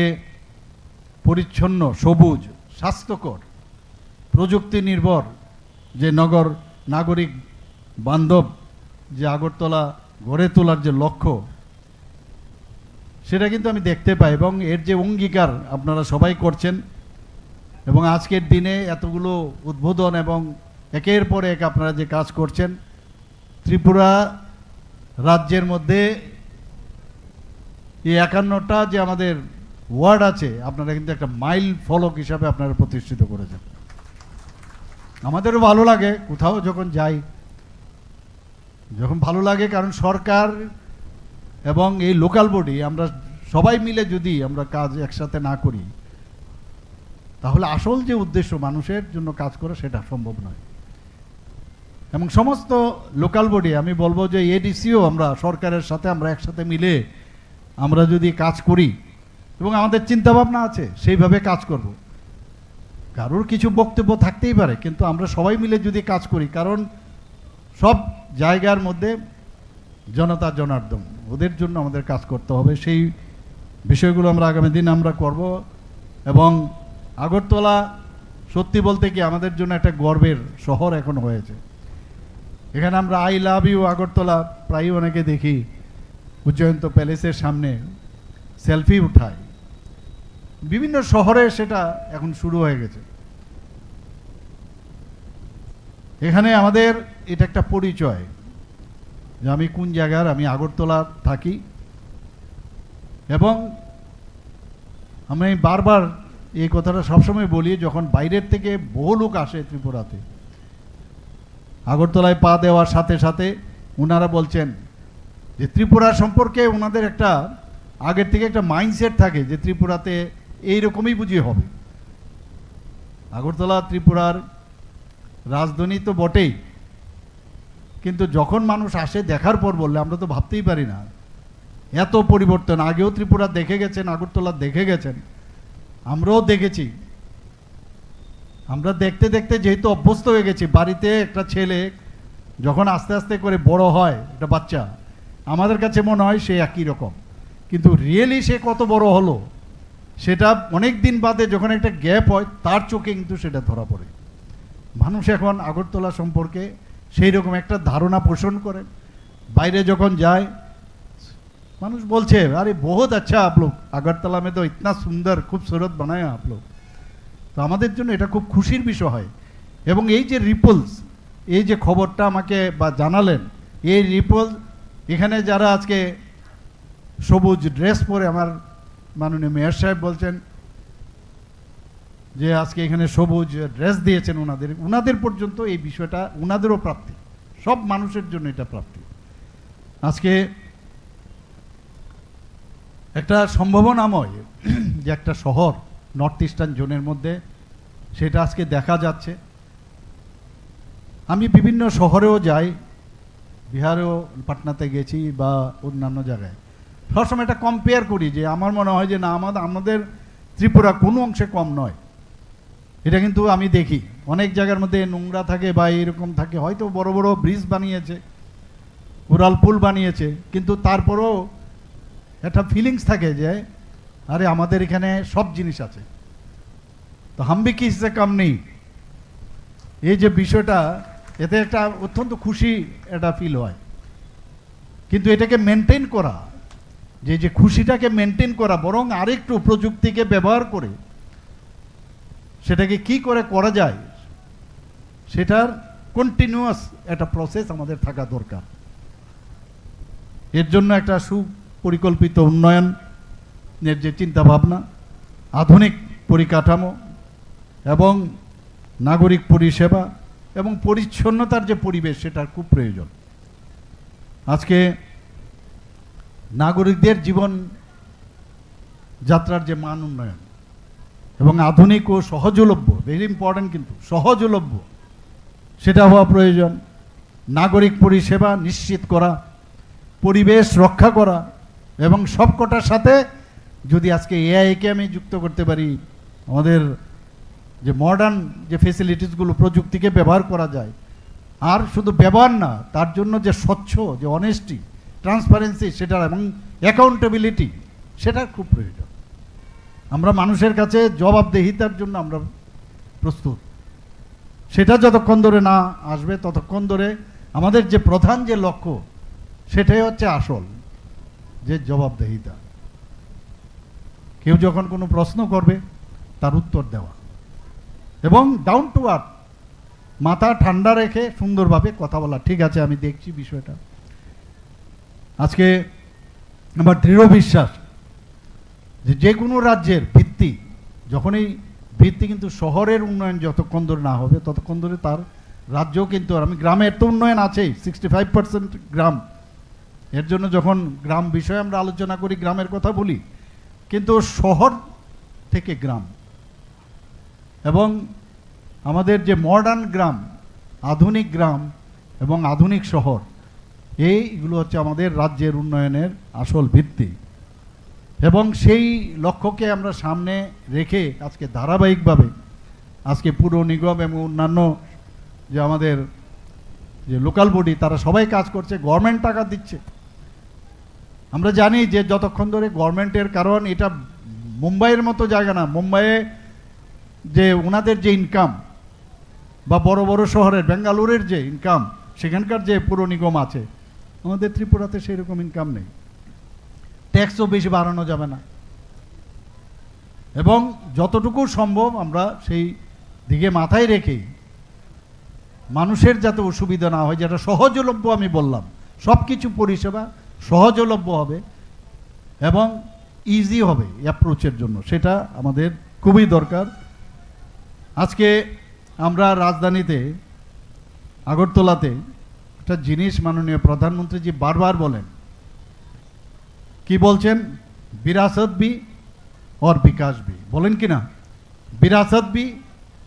পরিচ্ছন্ন, সবুজ, স্বাস্থ্যকর, প্রযুক্তি নির্ভর যে নাগরিক বান্ধব যে আগরতলা গড়ে তোলার যে লক্ষ্য, সেটা কিন্তু আমি দেখতে পাই, এবং এর যে অঙ্গীকার আপনারা সবাই করছেন, এবং আজকের দিনে এতগুলো উদ্বোধন এবং একের পর এক আপনারা যে কাজ করছেন, ত্রিপুরা রাজ্যের মধ্যে এই 51টা যে আমাদের ওয়ার্ড আছে, আপনারা কিন্তু একটা মাইল ফলক হিসাবে আপনারা প্রতিষ্ঠিত করেছেন। আমাদেরও ভালো লাগে কোথাও যখন যাই, যখন ভালো লাগে, কারণ সরকার এবং এই লোকাল বডি আমরা সবাই মিলে যদি আমরা কাজ একসাথে না করি, তাহলে আসল যে উদ্দেশ্য মানুষের জন্য কাজ করা, সেটা সম্ভব নয়। এবং সমস্ত লোকাল বডি, আমি বলবো যে এডিসিও আমরা সরকারের সাথে আমরা একসাথে মিলে আমরা যদি কাজ করি, এবং আমাদের চিন্তাভাবনা আছে সেইভাবে কাজ করব। কারোর কিছু বক্তব্য থাকতেই পারে, কিন্তু আমরা সবাই মিলে যদি কাজ করি, কারণ সব জায়গার মধ্যে জনতা জনার্দন, ওদের জন্য আমাদের কাজ করতে হবে। সেই বিষয়গুলো আমরা আগামী দিন আমরা করব। এবং আগরতলা সত্যি বলতে কি আমাদের জন্য একটা গর্বের শহর এখন হয়েছে। এখানে আমরা আই লাভ ইউ আগরতলা প্রায় অনেকে দেখি উজ্জয়ন্ত প্যালেসের সামনে সেলফি উঠায়, বিভিন্ন শহরে সেটা এখন শুরু হয়ে গেছে। এখানে আমাদের এটা একটা পরিচয় যে আমি কোন জায়গার, আমি আগরতলা থাকি। এবং আমি বারবার এই কথাটা সবসময় বলি, যখন বাইরের থেকে বহু লোক আসে ত্রিপুরাতে, আগরতলায় পা দেওয়ার সাথে সাথে ওনারা বলছেন যে ত্রিপুরা সম্পর্কে ওনাদের একটা আগের থেকে একটা মাইন্ডসেট থাকে যে ত্রিপুরাতে এইরকমই বুঝি হবে। আগরতলা ত্রিপুরার রাজধানী তো বটেই, কিন্তু যখন মানুষ আসে দেখার পর বললে আমরা তো ভাবতেই পারি না এত পরিবর্তন। আগেও ত্রিপুরা দেখে গেছেন, আগরতলা দেখে গেছেন, আমরাও দেখেছি। আমরা দেখতে দেখতে যেহেতু অভ্যস্ত হয়ে গেছি, বাড়িতে একটা ছেলে যখন আস্তে আস্তে করে বড় হয়, একটা বাচ্চা, আমাদের কাছে মনে হয় সে একই রকম, কিন্তু রিয়েলি সে কত বড় হলো সেটা অনেক দিন বাদে যখন একটা গ্যাপ হয় তার চোখে কিন্তু সেটা ধরা পড়ে। মানুষ এখন আগরতলা সম্পর্কে সেই রকম একটা ধারণা পোষণ করে। বাইরে যখন যায় মানুষ বলছে আরে বহুত আচ্ছা आप लोग আগরতলা में तो इतना सुंदर खूबसूरत बनाया आप लोग। তো আমাদের জন্য এটা খুব খুশির বিষয় হয়। এবং এই যে রিপলস, এই যে খবরটা আমাকে বা জানালেন, এই রিপলস এখানে যারা আজকে সবুজ ড্রেস পরে, আমার মাননীয় মেয়র সাহেব বলছেন যে আজকে এখানে সবুজ ড্রেস দিয়েছেন ওনাদের পর্যন্ত এই বিষয়টা ওনাদেরও প্রাপ্তি, সব মানুষের জন্য এটা প্রাপ্তি। আজকে একটা সম্ভাবনাময় যে একটা শহর নর্থ ইস্টার্ন জোনের মধ্যে, সেটা আজকে দেখা যাচ্ছে। আমি বিভিন্ন শহরেও যাই, বিহারেও পাটনাতে গেছি বা অন্যান্য জায়গায়, সবসময় এটা কম্পেয়ার করি যে আমার মনে হয় যে না, আমাদের ত্রিপুরা কোনো অংশে কম নয়। এটা কিন্তু আমি দেখি অনেক জায়গার মধ্যে নোংরা থাকে বা এরকম থাকে, হয়তো বড় বড় ব্রিজ বানিয়েছে, উড়াল পুল বানিয়েছে, কিন্তু তারপরেও একটা ফিলিংস থাকে যে আরে আমাদের এখানে সব জিনিস আছে, তো হামবি কিসে কম নেই। এই যে বিষয়টা, এতে একটা অত্যন্ত খুশি এটা ফিল হয়। কিন্তু এটাকে মেনটেন করা, যে খুশিটাকে মেনটেন করা, বরং আরেকটু প্রযুক্তিকে ব্যবহার করে সেটাকে কি করে করা যায়, সেটার কন্টিনিউয়াস একটা প্রসেস আমাদের থাকা দরকার। এর জন্য একটা সুপরিকল্পিত উন্নয়নের যে চিন্তাভাবনা, আধুনিক পরিকাঠামো এবং নাগরিক পরিষেবা এবং পরিচ্ছন্নতার যে পরিবেশ, সেটার খুব প্রয়োজন। আজকে নাগরিকদের জীবন যাত্রার যে মান উন্নয়ন এবং আধুনিক ও সহজলভ্য, ভেরি ইম্পর্টেন্ট, কিন্তু সহজলভ্য সেটা হওয়া প্রয়োজন। নাগরিক পরিষেবা নিশ্চিত করা, পরিবেশ রক্ষা করা, এবং সবকটার সাথে যদি আজকে এআইকে আমি যুক্ত করতে পারি, আমাদের যে মডার্ন যে ফেসিলিটিসগুলো প্রযুক্তিকে ব্যবহার করা যায়, আর শুধু ব্যবহার না, তার জন্য যে স্বচ্ছ, যে অনেস্টি, ট্রান্সপারেন্সি, সেটা এবং অ্যাকাউন্টেবিলিটি, সেটা খুব প্রয়োজন। আমরা মানুষের কাছে জবাবদেহিতার জন্য আমরা প্রস্তুত। সেটা যতক্ষণ ধরে না আসবে ততক্ষণ ধরে আমাদের যে প্রধান যে লক্ষ্য, সেটাই হচ্ছে আসল যে জবাবদেহিতা। কেউ যখন কোনো প্রশ্ন করবে তার উত্তর দেওয়া, এবং ডাউন টু আর্থ, মাথা ঠান্ডা রেখে সুন্দরভাবে কথা বলা। ঠিক আছে, আমি দেখছি বিষয়টা। আজকে আমার দৃঢ় বিশ্বাস যে কোনো রাজ্যের ভিত্তি, যখনই ভিত্তি কিন্তু শহরের উন্নয়ন যতক্ষণ ধরে না হবে ততক্ষণ ধরে তার রাজ্যও কিন্তু, আর আমি গ্রামের তো উন্নয়ন আছেই, 65% গ্রাম। এর জন্য যখন গ্রাম বিষয়ে আমরা আলোচনা করি, গ্রামের কথা বলি, কিন্তু শহর থেকে গ্রাম এবং আমাদের যে মডার্ন গ্রাম, আধুনিক গ্রাম এবং আধুনিক শহর, এইগুলো হচ্ছে আমাদের রাজ্যের উন্নয়নের আসল ভিত্তি। এবং সেই লক্ষ্যকে আমরা সামনে রেখে আজকে ধারাবাহিকভাবে আজকে পুর নিগম এবং অন্যান্য যে আমাদের যে লোকাল বডি, তারা সবাই কাজ করছে, গভর্নমেন্ট টাকা দিচ্ছে। আমরা জানি যে যতক্ষণ ধরে গভর্নমেন্টের, কারণ এটা মুম্বাইয়ের মতো জায়গা না, মুম্বাইয়ে যে ওনাদের যে ইনকাম, বা বড় বড় শহরের বেঙ্গালুরের যে ইনকাম, সেখানকার যে পুর নিগম আছে, আমাদের ত্রিপুরাতে সেই রকম ইনকাম নেই। ট্যাক্সও বেশি বাড়ানো যাবে না, এবং যতটুকু সম্ভব আমরা সেই দিকে মাথায় রেখেই মানুষের যাতে অসুবিধা না হয়, যেটা সহজলভ্য, আমি বললাম সব কিছু পরিষেবা সহজলভ্য হবে এবং ইজি হবে অ্যাপ্রোচের জন্য, সেটা আমাদের খুবই দরকার। আজকে আমরা রাজধানীতে আগরতলাতে একটা জিনিস মাননীয় প্রধানমন্ত্রীজি বারবার বলেন, কি বলছেন? বিরাসত ভি और বিকাশ ভি, বলেন কি না? বিরাসত ভি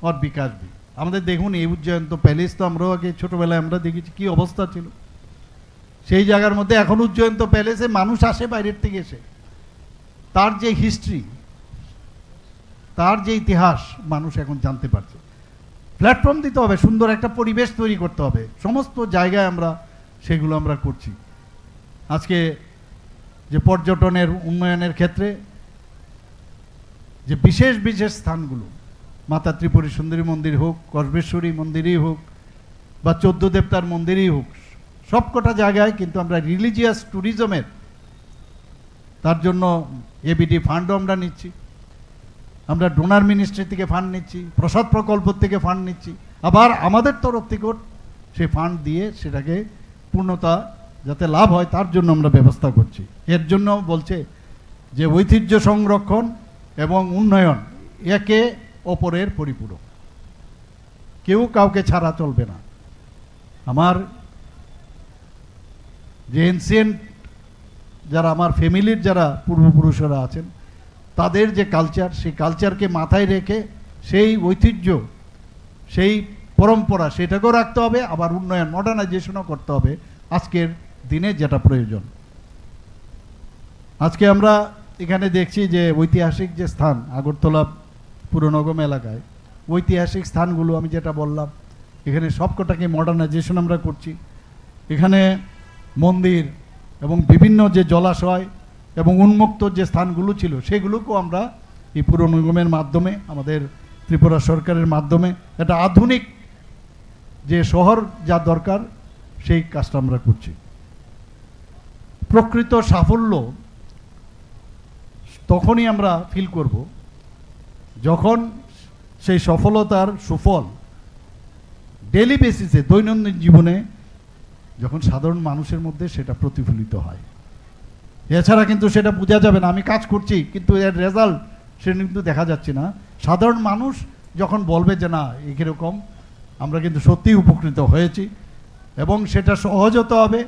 और বিকাশ ভি। আমাদের দেখুন এই উজ্জয়ন্ত প্যালেস তো আমরাও আগে ছোটোবেলায় আমরা দেখেছি কি অবস্থা ছিল। সেই জায়গার মধ্যে এখন উজ্জয়ন্ত প্যালেসে মানুষ আসে বাইরের থেকে এসে, তার যে হিস্ট্রি, তার যে ইতিহাস মানুষ এখন জানতে পারছে। প্ল্যাটফর্ম দিতে হবে, সুন্দর একটা পরিবেশ তৈরি করতে হবে, সমস্ত জায়গায় আমরা সেগুলো আমরা করছি। আজকে যে পর্যটনের উন্নয়নের ক্ষেত্রে যে বিশেষ বিশেষ স্থানগুলো, মাতা ত্রিপুরী সুন্দরী মন্দির হোক, কসবেশ্বরী মন্দিরই হোক বা 14 দেবতার মন্দিরই হোক, সবকটা জায়গায় কিন্তু আমরা রিলিজিয়াস ট্যুরিজমের তার জন্য এবিডি ফান্ডও আমরা নিচ্ছি, আমরা ডোনার মিনিস্ট্রি থেকে ফান্ড নিচ্ছি, প্রসাদ প্রকল্প থেকে ফান্ড নিচ্ছি, আবার আমাদের তরফ থেকেও সেই ফান্ড দিয়ে সেটাকে পূর্ণতা যাতে লাভ হয় তার জন্য আমরা ব্যবস্থা করছি। এর জন্য বলছে যে ঐতিহ্য সংরক্ষণ এবং উন্নয়ন একে অপরের পরিপূরক, কেউ কাউকে ছাড়া চলবে না। আমার যে এনসিয়েন্ট যারা আমার ফ্যামিলির যারা পূর্বপুরুষরা আছেন তাদের যে কালচার, সেই কালচারকে মাথায় রেখে সেই ঐতিহ্য, সেই পরম্পরা সেটাকেও রাখতে হবে, আবার উন্নয়ন মডার্নাইজেশনও করতে হবে আজকের দিনে যেটা প্রয়োজন। আজকে আমরা এখানে দেখছি যে ঐতিহাসিক যে স্থান আগরতলা পুরনগম এলাকায়, ঐতিহাসিক স্থানগুলো আমি যেটা বললাম, এখানে সবকটাকে মডার্নাইজেশন আমরা করছি। এখানে মন্দির এবং বিভিন্ন যে জলাশয় এবং উন্মুক্ত যে স্থানগুলো ছিল সেগুলোকেও আমরা এই পুর নিগমের মাধ্যমে, আমাদের ত্রিপুরা সরকারের মাধ্যমে একটা আধুনিক যে শহর যা দরকার সেই কাজটা আমরা করছি। প্রকৃত সাফল্য তখনই আমরা ফিল করব যখন সেই সফলতার সুফল ডেইলি বেসিসে, দৈনন্দিন জীবনে যখন সাধারণ মানুষের মধ্যে সেটা প্রতিফলিত হয়। এছাড়া কিন্তু সেটা বোঝা যাবে না, আমি কাজ করছি কিন্তু এর রেজাল্ট সেটা কিন্তু দেখা যাচ্ছে না। সাধারণ মানুষ যখন বলবে যে না এরকম আমরা কিন্তু সত্যিই উপকৃত হয়েছি, এবং সেটা সহজ হতে হবে,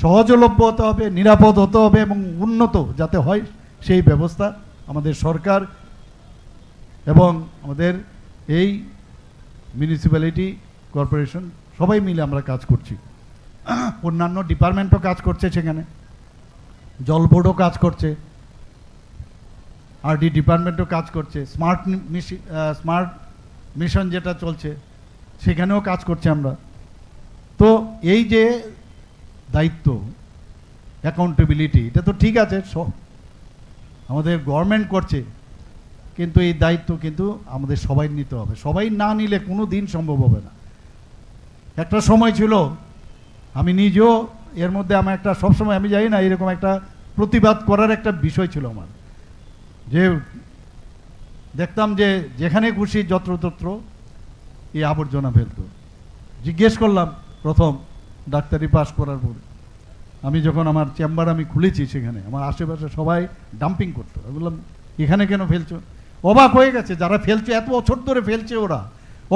সহজলভ্য হতে হবে, নিরাপদ হতে হবে এবং উন্নত যাতে হয় সেই ব্যবস্থা আমাদের সরকার এবং আমাদের এই মিউনিসিপ্যালিটি কর্পোরেশন সবাই মিলে আমরা কাজ করছি। অন্যান্য ডিপার্টমেন্টও কাজ করছে, সেখানে জল বোর্ডও কাজ করছে, আরডি ডিপার্টমেন্টও কাজ করছে, স্মার্ট মিশন যেটা চলছে সেখানেও কাজ করছে আমরা। তো এই যে দায়িত্ব, অ্যাকাউন্টেবিলিটি, এটা তো ঠিক আছে আমাদের গভর্নমেন্ট করছে, কিন্তু এই দায়িত্ব কিন্তু আমাদের সবাই নিতে হবে। সবাই না নিলে কোনো দিন সম্ভব হবে না। একটা সময় ছিল, আমি নিজেও এর মধ্যে আমার একটা সবসময় আমি জানি না এরকম একটা প্রতিবাদ করার একটা বিষয় ছিল আমার, যে দেখতাম যে যেখানে খুশি যত্রতত্র এই আবর্জনা ফেলতো। জিজ্ঞেস করলাম প্রথম ডাক্তারি পাস করার পরে, আমি যখন আমার চেম্বার আমি খুলেছি সেখানে আমার আশেপাশে সবাই ডাম্পিং করতো। আমি বললাম এখানে কেন ফেলছো? অবাক হয়ে গেছে যারা ফেলছে, এত বছর ধরে ফেলছে ওরা,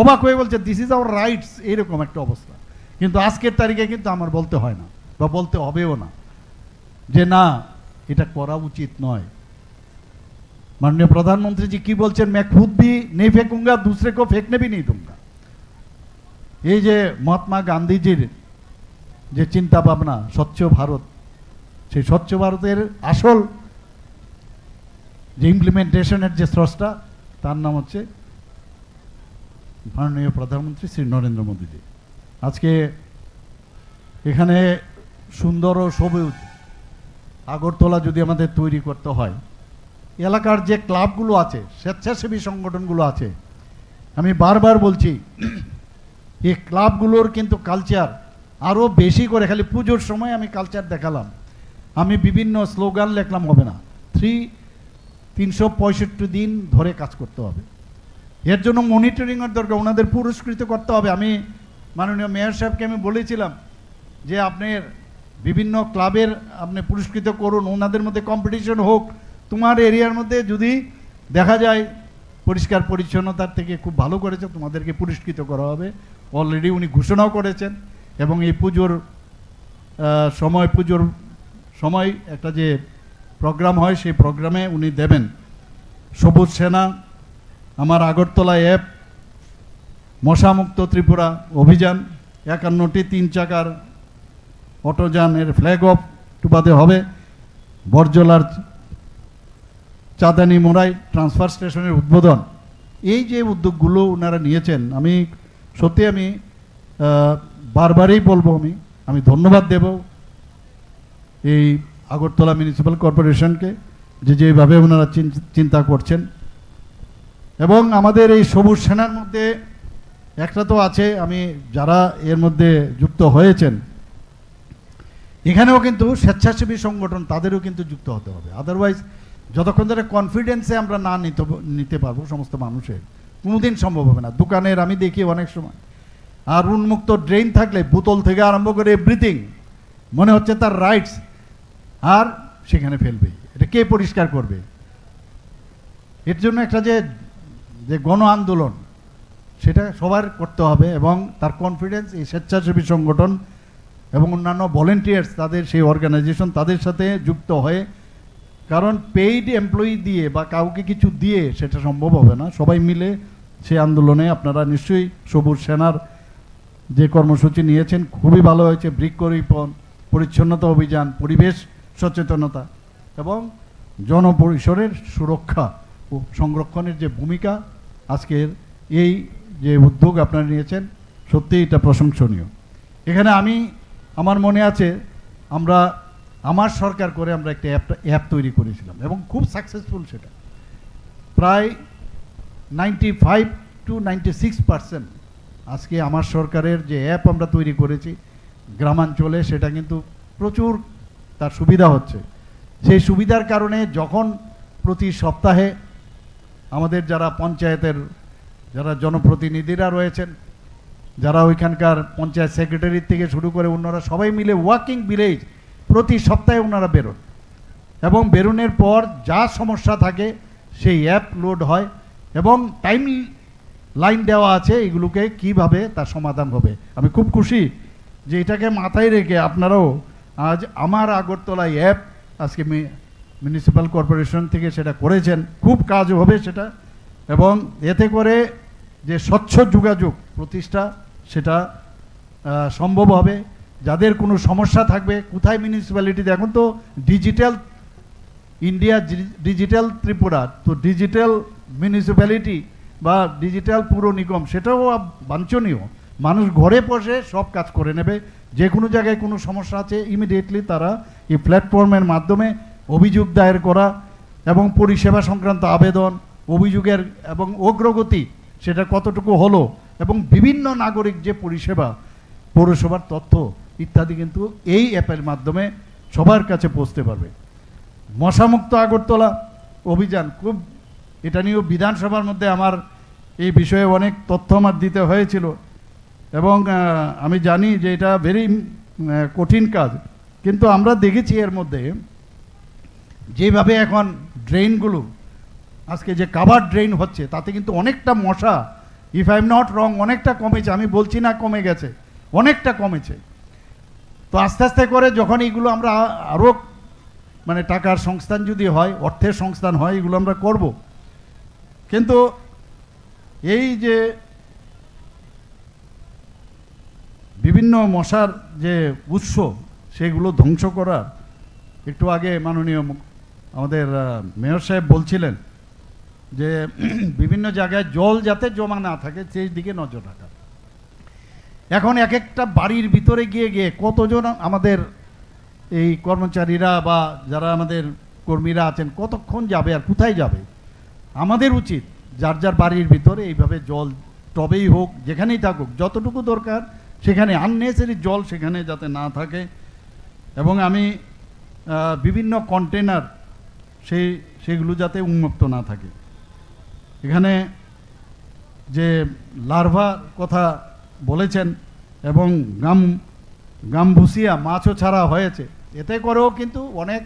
অবাক হয়ে বলছে দিস ইজ আওয়ার রাইটস, এইরকম একটা অবস্থা। কিন্তু আজকের তারিখে কিন্তু আমার বলতে হয় না বা বলতে হবেও না যে না এটা করা উচিত নয়। মাননীয় প্রধানমন্ত্রীজি কি বলছেন, मैं खुद भी नहीं फेंकूंगा, दूसरे को फेंकने भी नहीं दूंगा। এই যে মহাত্মা গান্ধীজির যে চিন্তা ভাবনা স্বচ্ছ ভারত, সেই স্বচ্ছ ভারতের আসল যে ইমপ্লিমেন্টেশনের যে স্রষ্টা তার নাম হচ্ছে মাননীয় প্রধানমন্ত্রী শ্রী নরেন্দ্র মোদীজি। আজকে এখানে সুন্দর ও সবুজ আগরতলা যদি আমাদের তৈরি করতে হয়, এলাকার যে ক্লাবগুলো আছে, স্বেচ্ছাসেবী সংগঠনগুলো আছে, আমি বারবার বলছি এই ক্লাবগুলোর কিন্তু কালচার আরও বেশি করে, খালি পুজোর সময় আমি কালচার দেখালাম, আমি বিভিন্ন স্লোগান লিখলাম হবে না, 365 দিন ধরে কাজ করতে হবে। এর জন্য মনিটরিংয়ের দরকার, ওনাদের পুরস্কৃত করতে হবে। আমি মাননীয় মেয়র সাহেবকে আমি বলেছিলাম যে আপনার বিভিন্ন ক্লাবের আপনি পুরস্কৃত করুন, ওনাদের মধ্যে কম্পিটিশন হোক। তোমার এরিয়ার মধ্যে যদি দেখা যায় পরিষ্কার পরিচ্ছন্নতার থেকে খুব ভালো করেছে, তোমাদেরকে পুরস্কৃত করা হবে। অলরেডি উনি ঘোষণাও করেছেন এবং এই পুজোর সময় একটা যে প্রোগ্রাম হয় সেই প্রোগ্রামে উনি দেবেন। সবুজ সেনা, আমার আগরতলা অ্যাপ, মশামুক্ত ত্রিপুরা অভিযান, 51টি 3 চাকার অটোযানের ফ্ল্যাগ অফ টুপাতে হবে, বরজলার চাঁদানি মোড়াই ট্রান্সফার স্টেশনের উদ্বোধন। এই যে উদ্যোগগুলো ওনারা নিয়েছেন, আমি বারবারই বলবো, আমি ধন্যবাদ দেব এই আগরতলা মিউনিসিপ্যাল কর্পোরেশনকে যেভাবে ওনারা চিন্তা করছেন। এবং আমাদের এই সবুজ সেনার মধ্যে একটা তো আছে, আমি যারা এর মধ্যে যুক্ত হয়েছেন এখানেও কিন্তু স্বেচ্ছাসেবী সংগঠন, তাদেরও কিন্তু যুক্ত হতে হবে। আদারওয়াইজ যতক্ষণ ধরে কনফিডেন্সে আমরা না নিতে পারবো সমস্ত মানুষের, কোনোদিন সম্ভব হবে না। দোকানের আমি দেখি অনেক সময়, আর উন্মুক্ত ড্রেন থাকলে বোতল থেকে আরম্ভ করে এভরিথিং মনে হচ্ছে তার রাইটস, আর সেখানে ফেলবে। এটা কে পরিষ্কার করবে? এর জন্য একটা যে গণ আন্দোলন, সেটা সবার করতে হবে এবং তার কনফিডেন্স এই স্বেচ্ছাসেবী সংগঠন এবং অন্যান্য ভলেন্টিয়ার্স, তাদের সেই অর্গানাইজেশন, তাদের সাথে যুক্ত হয়ে, কারণ পেইড এমপ্লয়ি দিয়ে বা কাউকে কিছু দিয়ে সেটা সম্ভব হবে না। সবাই মিলে সেই আন্দোলনে আপনারা নিশ্চয়ই সবুজ সেনার যে কর্মসূচি নিয়েছেন খুবই ভালো হয়েছে। বৃক্ষরোপণ, পরিচ্ছন্নতা অভিযান, পরিবেশ সচেতনতা এবং জনপরিসরের সুরক্ষা ও সংরক্ষণের যে ভূমিকা, আজকের এই যে উদ্যোগ আপনারা নিয়েছেন, সত্যিই এটা প্রশংসনীয়। এখানে আমার মনে আছে, আমার সরকার করে আমরা একটা অ্যাপ তৈরি করেছিলাম এবং খুব সাকসেসফুল। সেটা প্রায় 95 to 96% আজকে আমার সরকারের যে অ্যাপ আমরা তৈরি করেছি গ্রামাঞ্চলে, সেটা কিন্তু প্রচুর তার সুবিধা হচ্ছে। সেই সুবিধার কারণে যখন প্রতি সপ্তাহে আমাদের যারা পঞ্চায়েতের যারা জনপ্রতিনিধিরা রয়েছেন, যারা ওইখানকার পঞ্চায়েত সেক্রেটারি থেকে শুরু করে অন্যরা সবাই মিলে ওয়ার্কিং ভিলেজ প্রতি সপ্তাহে ওনারা বেরোন এবং বেরোনোর পর যা সমস্যা থাকে সেই অ্যাপ লোড হয় এবং টাইম লাইন দেওয়া আছে এগুলোকে কিভাবে তার সমাধান হবে। আমি খুব খুশি যে এটাকে মাথায় রেখে আপনারাও আজ আমার আগরতলা অ্যাপ আজকে মিউনিসিপ্যাল কর্পোরেশন থেকে সেটা করেছেন। খুব কাজ হবে সেটা, এবং এতে করে যে স্বচ্ছ যোগাযোগ প্রতিষ্ঠা সেটা সম্ভব হবে। যাদের কোনো সমস্যা থাকবে, কোথায় মিউনিসিপ্যালিটিতে, এখন তো ডিজিটাল ইন্ডিয়া, ডিজিটাল ত্রিপুরা, তো ডিজিটাল মিউনিসিপ্যালিটি বা ডিজিটাল পুর নিগম, সেটাও বাঞ্ছনীয়। মানুষ ঘরে বসে সব কাজ করে নেবে। যে কোনো জায়গায় কোনো সমস্যা আছে ইমিডিয়েটলি তারা এই প্ল্যাটফর্মের মাধ্যমে অভিযোগ দায়ের করা এবং পরিষেবা সংক্রান্ত আবেদন, অভিযোগের এবং অগ্রগতি সেটা কতটুকু হলো এবং বিভিন্ন নাগরিক যে পরিষেবা, পৌরসভার তথ্য ইত্যাদি কিন্তু এই অ্যাপের মাধ্যমে সবার কাছে পৌঁছতে পারবে। মশামুক্ত আগরতলা অভিযান, খুব এটা নিয়েও বিধানসভার মধ্যে আমার এই বিষয়ে অনেক তথ্য আমার দিতে হয়েছিল এবং আমি জানি যে এটা ভেরি কঠিন কাজ, কিন্তু আমরা দেখেছি এর মধ্যে যেভাবে এখন ড্রেনগুলো আজকে যে কাভার ড্রেন হচ্ছে তাতে কিন্তু অনেকটা মশা, if I am not wrong, অনেকটা কমেছে। আমি বলছি না কমে গেছে, অনেকটা কমেছে। তো আস্তে আস্তে করে যখন এইগুলো আমরা আরও মানে টাকার সংস্থান যদি হয়, অর্থের সংস্থান হয়, এগুলো আমরা করব। কিন্তু এই যে বিভিন্ন মশার যে উৎস সেগুলো ধ্বংস করার, একটু আগে মাননীয় আমাদের মেয়র সাহেব বলছিলেন যে বিভিন্ন জায়গায় জল যাতে জমা না থাকে সেই দিকে নজর রাখা। এখন এক একটা বাড়ির ভিতরে গিয়ে গিয়ে কতজন আমাদের এই কর্মচারীরা বা যারা আমাদের কর্মীরা আছেন কতক্ষণ যাবে আর কোথায় যাবে? আমাদের উচিত যার যার বাড়ির ভিতরে এইভাবে জল টবেই হোক যেখানেই থাকুক যতটুকু দরকার সেখানে, আননেসারি জল সেখানে যাতে না থাকে। এবং আমি বিভিন্ন কন্টেনার সেগুলো যাতে উন্মুক্ত না থাকে। এখানে যে লার্ভার কথা বলেছেন এবং গামভুসিয়া মাছও ছাড়া হয়েছে, এতে করেও কিন্তু অনেক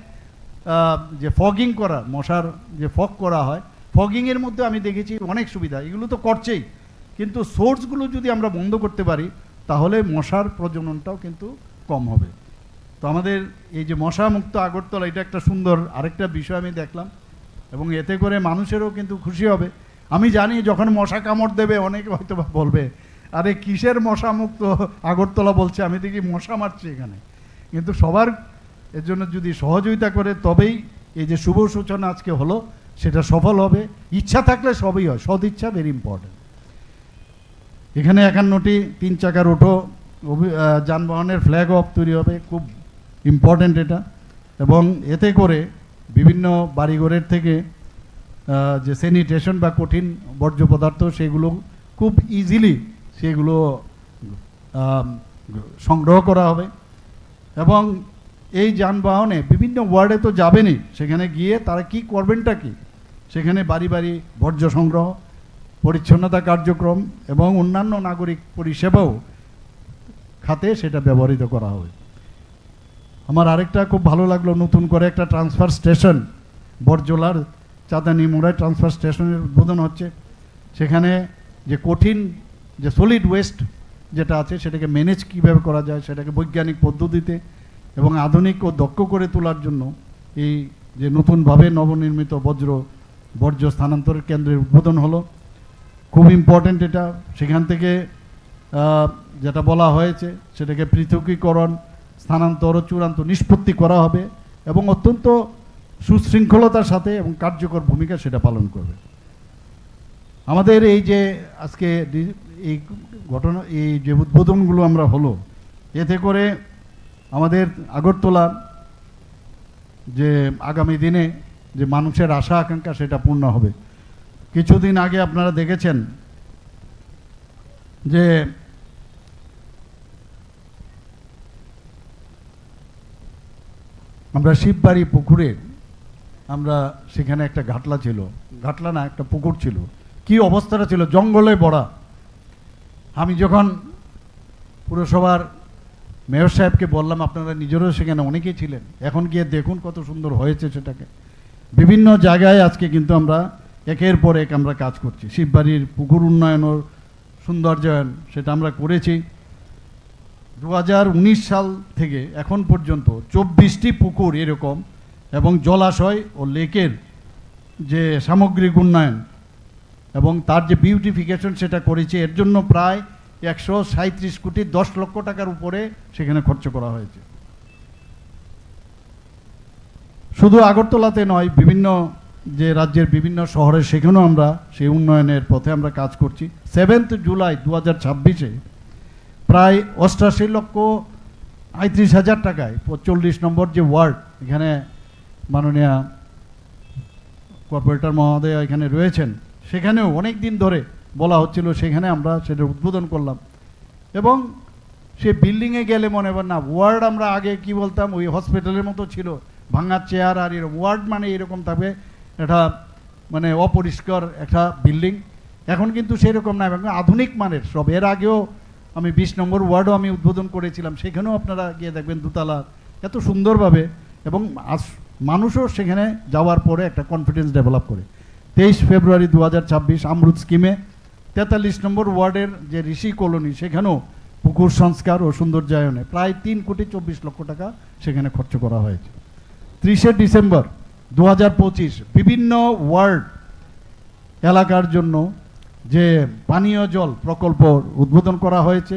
যে ফগিং করা, মশার যে ফগ করা হয় ফগিংয়ের মধ্যে আমি দেখেছি অনেক সুবিধা, এগুলো তো করছেই, কিন্তু সোর্সগুলো যদি আমরা বন্ধ করতে পারি তাহলে মশার প্রজননটাও কিন্তু কম হবে। তো আমাদের এই যে মশা মুক্ত আগরতলা, এটা একটা সুন্দর আরেকটা বিষয় আমি দেখলাম, এবং এতে করে মানুষেরও কিন্তু খুশি হবে। আমি জানি যখন মশা কামড় দেবে অনেকে হয়তো বা বলবে আরে কিসের মশা মুক্ত আগরতলা বলছে, আমি দেখি মশা মারছি এখানে। কিন্তু সবার এর জন্য যদি সহযোগিতা করে তবেই এই যে শুভ সূচনা আজকে হলো সেটা সফল হবে। ইচ্ছা থাকলে সবই হয়, সদিচ্ছা ভেরি ইম্পর্টেন্ট। এখানে 51টি 3 চাকার অটো যানবাহনের ফ্ল্যাগ অফ তৈরি হবে, খুব ইম্পর্টেন্ট এটা। এবং এতে করে বিভিন্ন বাড়িঘরের থেকে যে স্যানিটেশন বা কঠিন বর্জ্য পদার্থ সেগুলো খুব ইজিলি সেগুলো সংগ্রহ করা হবে। এবং এই যানবাহনে বিভিন্ন ওয়ার্ডে তো যাবেনই, সেখানে গিয়ে তারা কি করবেনটা কি, সেখানে বাড়ি বাড়ি বর্জ্য সংগ্রহ, পরিচ্ছন্নতা কার্যক্রম এবং অন্যান্য নাগরিক পরিষেবাও খাতে সেটা ব্যবহৃত করা হবে। আমার আরেকটা খুব ভালো লাগলো, নতুন করে একটা ট্রান্সফার স্টেশন বরজলার চাঁদানি মোড়ায় ট্রান্সফার স্টেশনের উদ্বোধন হচ্ছে। সেখানে যে কঠিন যে সলিড ওয়েস্ট যেটা আছে সেটাকে ম্যানেজ কীভাবে করা যায়, সেটাকে বৈজ্ঞানিক পদ্ধতিতে এবং আধুনিক ও দক্ষ করে তোলার জন্য এই যে নতুনভাবে নবনির্মিত বর্জ্য স্থানান্তরের কেন্দ্রের উদ্বোধন হলো। খুব ইম্পর্ট্যান্ট এটা। সেখান থেকে যেটা বলা হয়েছে সেটাকে পৃথকীকরণ, স্থানান্তর ও চূড়ান্ত নিষ্পত্তি করা হবে এবং অত্যন্ত সুশৃঙ্খলতার সাথে এবং কার্যকর ভূমিকা সেটা পালন করবে। আমাদের এই যে আজকে এই ঘটনা, এই যে উদ্বোধনগুলো আমরা হলো, এতে করে আমাদের আগরতলা যে আগামী দিনে যে মানুষের আশা আকাঙ্ক্ষা সেটা পূর্ণ হবে। কিছুদিন আগে আপনারা দেখেছেন যে আমরা শিববাড়ি পুকুরে আমরা সেখানে একটা ঘাটলা ছিল, ঘাটলা না একটা পুকুর ছিল, কি অবস্থাটা ছিল, জঙ্গলে ভরা। আমি যখন পুরসভার মেয়র সাহেবকে বললাম, আপনারা নিজেরও সেখানে অনেকেই ছিলেন, এখন গিয়ে দেখুন কত সুন্দর হয়েছে সেটাকে। বিভিন্ন জায়গায় আজকে কিন্তু আমরা একের পর এক আমরা কাজ করছি। শিববাড়ির পুকুর উন্নয়ন ও সৌন্দর্যায়ন সেটা আমরা করেছি। 2019 সাল থেকে এখন পর্যন্ত 24টি পুকুর এরকম এবং জলাশয় ও লেকের যে সামগ্রিক উন্নয়ন এবং তার যে বিউটিফিকেশন সেটা করেছে। এর জন্য প্রায় 137 কোটি 10 লক্ষ টাকার উপরে সেখানে খরচ করা হয়েছে। শুধু আগরতলাতে নয়, বিভিন্ন যে রাজ্যের বিভিন্ন শহরে সেখানেও আমরা সেই উন্নয়নের পথে আমরা কাজ করছি। 7 জুলাই 2026 প্রায় 88,38,000 টাকায় 45 নম্বর যে ওয়ার্ড, এখানে মাননীয় কর্পোরেটর মহোদয় এখানে রয়েছেন, সেখানেও অনেক দিন ধরে বলা হচ্ছিল, সেখানে আমরা সেটা উদ্বোধন করলাম। এবং সে বিল্ডিংয়ে গেলে মনে হয় না, ওয়ার্ড আমরা আগে কি বলতাম, ওই হসপিটালের মতো ছিল, ভাঙা চেয়ার আর এরকম। ওয়ার্ড মানে এরকম থাকবে, একটা মানে অপরিষ্কার একটা বিল্ডিং। এখন কিন্তু সেরকম না, এবং আধুনিক মানের সব। এর আগেও আমি 20 নম্বর ওয়ার্ডও আমি উদ্বোধন করেছিলাম, সেখানেও আপনারা গিয়ে দেখবেন দোতলা এত সুন্দরভাবে, এবং মানুষও সেখানে যাওয়ার পরে একটা কনফিডেন্স ডেভেলপ করে। 23 ফেব্রুয়ারি 2026 আমরুত স্কিমে 43 নম্বর ওয়ার্ডের যে ঋষি কলোনি, সেখানেও পুকুর সংস্কার ও সৌন্দর্যায়নে প্রায় 3,24 লক্ষ টাকা সেখানে খরচ করা হয়েছে। 30 ডিসেম্বর 2025 বিভিন্ন ওয়ার্ড এলাকার জন্য যে পানীয় জল প্রকল্প উদ্বোধন করা হয়েছে,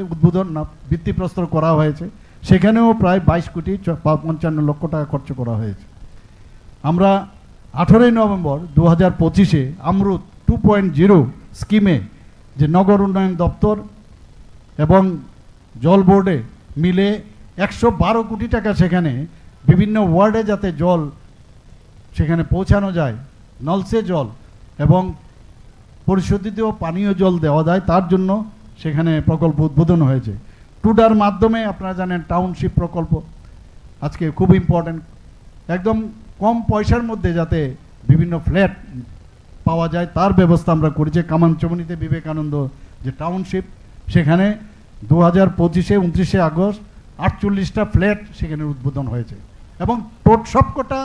ভিত্তিপ্রস্তর করা হয়েছে, সেখানেও প্রায় 22,55 লক্ষ টাকা খরচ করা হয়েছে। আমরা 18 নভেম্বর 2025 আমরুত 2.0 স্কিমে যে নগর উন্নয়ন দপ্তর এবং জল বোর্ডে মিলে 112 কোটি টাকা সেখানে বিভিন্ন ওয়ার্ডে যাতে জল সেখানে পৌঁছানো যায়, নলসে জল এবং পরিশোধিত পানীয় জল দেওয়া যায়, তার জন্য সেখানে প্রকল্প উদ্বোধন হয়েছে। টুডার মাধ্যমে আপনারা জানেন টাউনশিপ প্রকল্প আজকে খুব ইম্পর্ট্যান্ট। একদম কম পয়সার মধ্যে যাতে বিভিন্ন ফ্ল্যাট পাওয়া যায় তার ব্যবস্থা আমরা করেছি। কামানচমনিতে বিবেকানন্দ যে টাউনশিপ, সেখানে 2025 29 আগস্ট 48টা ফ্ল্যাট সেখানে উদ্বোধন হয়েছে এবং সবকটা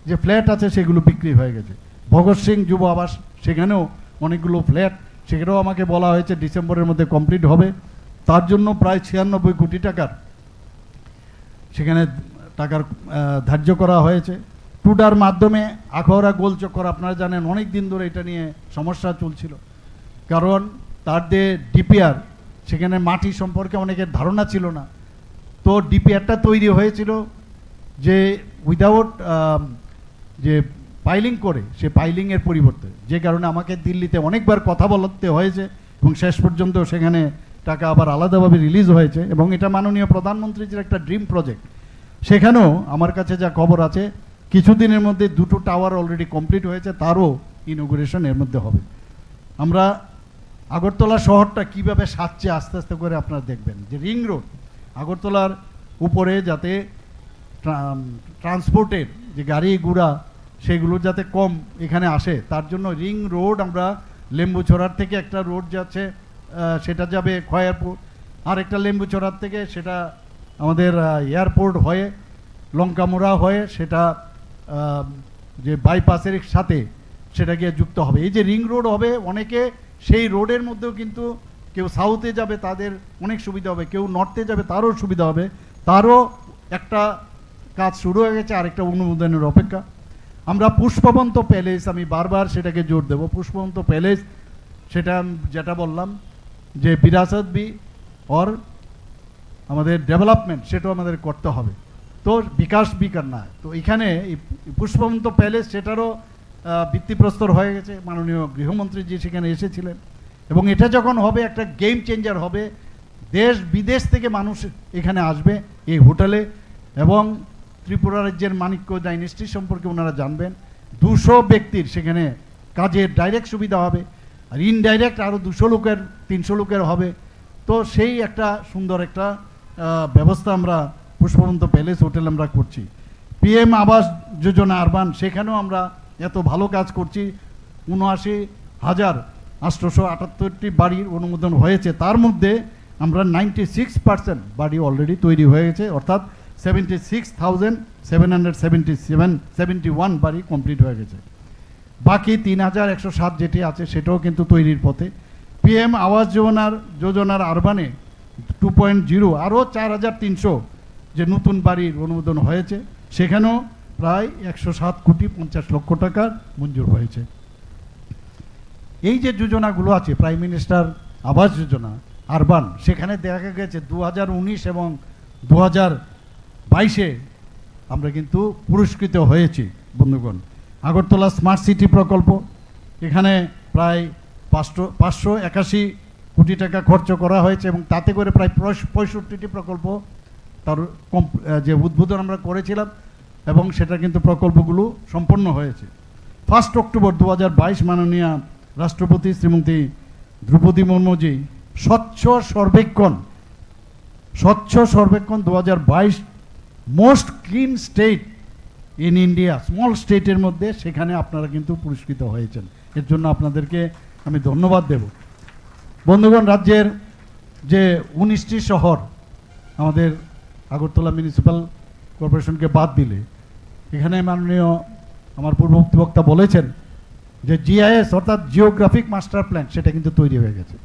যে ফ্ল্যাট আছে সেগুলো বিক্রি হয়ে গেছে। ভগৎ সিং যুব আবাস সেখানেও অনেকগুলো ফ্ল্যাট, সেখানেও আমাকে বলা হয়েছে ডিসেম্বরের মধ্যে কমপ্লিট হবে। তার জন্য প্রায় 96 কোটি টাকার সেখানে টাকার ধার্য করা হয়েছে। টুডার মাধ্যমে আখাউড়া গোলচক্কর, আপনারা জানেন অনেক দিন ধরে এটা নিয়ে সমস্যা চলছিল, কারণ তার যে ডিপিআর সেখানে মাটি সম্পর্কে অনেকের ধারণা ছিল না। তো ডিপিআরটা তৈরি হয়েছিল যে উইদাউট যে পাইলিং করে, সে পাইলিংয়ের পরিবর্তে, যে কারণে আমাকে দিল্লিতে অনেকবার কথা বলতে হয়েছে এবং শেষ পর্যন্ত সেখানে টাকা আবার আলাদাভাবে রিলিজ হয়েছে। এবং এটা মাননীয় প্রধানমন্ত্রীর একটা ড্রিম প্রজেক্ট। সেখানেও আমার কাছে যা খবর আছে কিছুদিনের মধ্যে 2টো টাওয়ার অলরেডি কমপ্লিট হয়েছে, তারও ইনোগ্রেশন এর মধ্যে হবে। আমরা আগরতলা শহরটা কিভাবে সাজছে আস্তে আস্তে করে আপনারা দেখবেন, যে রিং রোড আগরতলার উপরে যাতে ট্রান্সপোর্টের যে গাড়ি ঘোড়া সেগুলো যাতে কম এখানে আসে, তার জন্য রিং রোড আমরা লেম্বুছড়ার থেকে একটা রোড যাচ্ছে, সেটা যাবে খয়ারপুর, আর একটা লেম্বুছড়ার থেকে সেটা আমাদের এয়ারপোর্ট হয়ে লঙ্কামোড়া হয়ে সেটা যে বাইপাসের সাথে সেটা গিয়ে যুক্ত হবে। এই যে রিং রোড হবে, অনেকে সেই রোডের মধ্যেও কিন্তু কেউ সাউথে যাবে তাদের অনেক সুবিধা হবে, কেউ নর্থে যাবে তারও সুবিধা হবে। তারও একটা কাজ শুরু হয়ে গেছে, আরেকটা অনুমোদনের অপেক্ষা। আমরা পুষ্পবন্ত প্যালেস, আমি বারবার সেটাকে জোর দেব, পুষ্পবন্ত প্যালেস সেটা যেটা বললাম যে বিরাসত বি और আমাদের ডেভেলপমেন্ট সেটাও আমাদের করতে হবে, তো বিকাশ বি করনা। তো এখানে পুষ্পবন্ত প্যালেস সেটারও ভিত্তিপ্রস্তর হয়ে গেছে, মাননীয় গৃহমন্ত্রীজি সেখানে এসেছিলেন। এবং এটা যখন হবে একটা গেম চেঞ্জার হবে, দেশ বিদেশ থেকে মানুষ এখানে আসবে এই হোটেলে, এবং ত্রিপুরা রাজ্যের মানিক্য ডাইনেস্টি সম্পর্কে ওনারা জানবেন। 200 ব্যক্তির সেখানে কাজের ডাইরেক্ট সুবিধা হবে, আর ইনডাইরেক্ট আরও 200 লোকের 300 লোকের হবে। তো সেই একটা সুন্দর একটা ব্যবস্থা আমরা পুষ্পবন্ত প্যালেস হোটেল আমরা করছি। PM আবাস যোজনা আরবান, সেখানেও আমরা এত ভালো কাজ করছি। 79,878টি বাড়ির অনুমোদন হয়েছে, তার মধ্যে আমরা 96% বাড়ি অলরেডি তৈরি হয়ে গেছে, অর্থাৎ 76,771 বাড়ি কমপ্লিট হয়ে গেছে। বাকি 3,107 যেটি আছে সেটাও কিন্তু তৈরির পথে। PM আবাস যোজনার আরবানে 2.0 আরও 4,300 যে নতুন বাড়ির অনুমোদন হয়েছে, সেখানেও প্রায় 107,50,00,000 টাকার মঞ্জুর হয়েছে। এই যে যোজনাগুলো আছে, prime minister Awas Yojana urban, সেখানে দেখা গেছে 2019 এবং 2022-এ আমরা কিন্তু পুরস্কৃত হয়েছি। বন্ধুগণ, আগরতলা স্মার্ট সিটি প্রকল্প, এখানে প্রায় 581 কোটি টাকা খরচ করা হয়েছে, এবং তাতে করে প্রায় 65টি প্রকল্প তার যে উদ্বোধন আমরা করেছিলাম, এবং সেটা কিন্তু প্রকল্পগুলো সম্পন্ন হয়েছে। 1 অক্টোবর 2022 মাননীয় রাষ্ট্রপতি শ্রীমতী দ্রৌপদী মুর্মুজি স্বচ্ছ সর্বেক্ষণ 2022 most clean state in India, small স্টেটের মধ্যে সেখানে আপনারা কিন্তু পুরস্কৃত হয়েছেন। এর জন্য আপনাদেরকে আমি ধন্যবাদ দেব। বন্ধুগণ, রাজ্যের যে 19টি শহর আমাদের আগরতলা মিউনিসিপ্যাল কর্পোরেশনকে বাদ দিলে, এখানে মাননীয় আমার পূর্ববর্তী বক্তা বলেছেন যে GIS অর্থাৎ জিওগ্রাফিক মাস্টার প্ল্যান সেটা কিন্তু তৈরি হয়ে গেছে।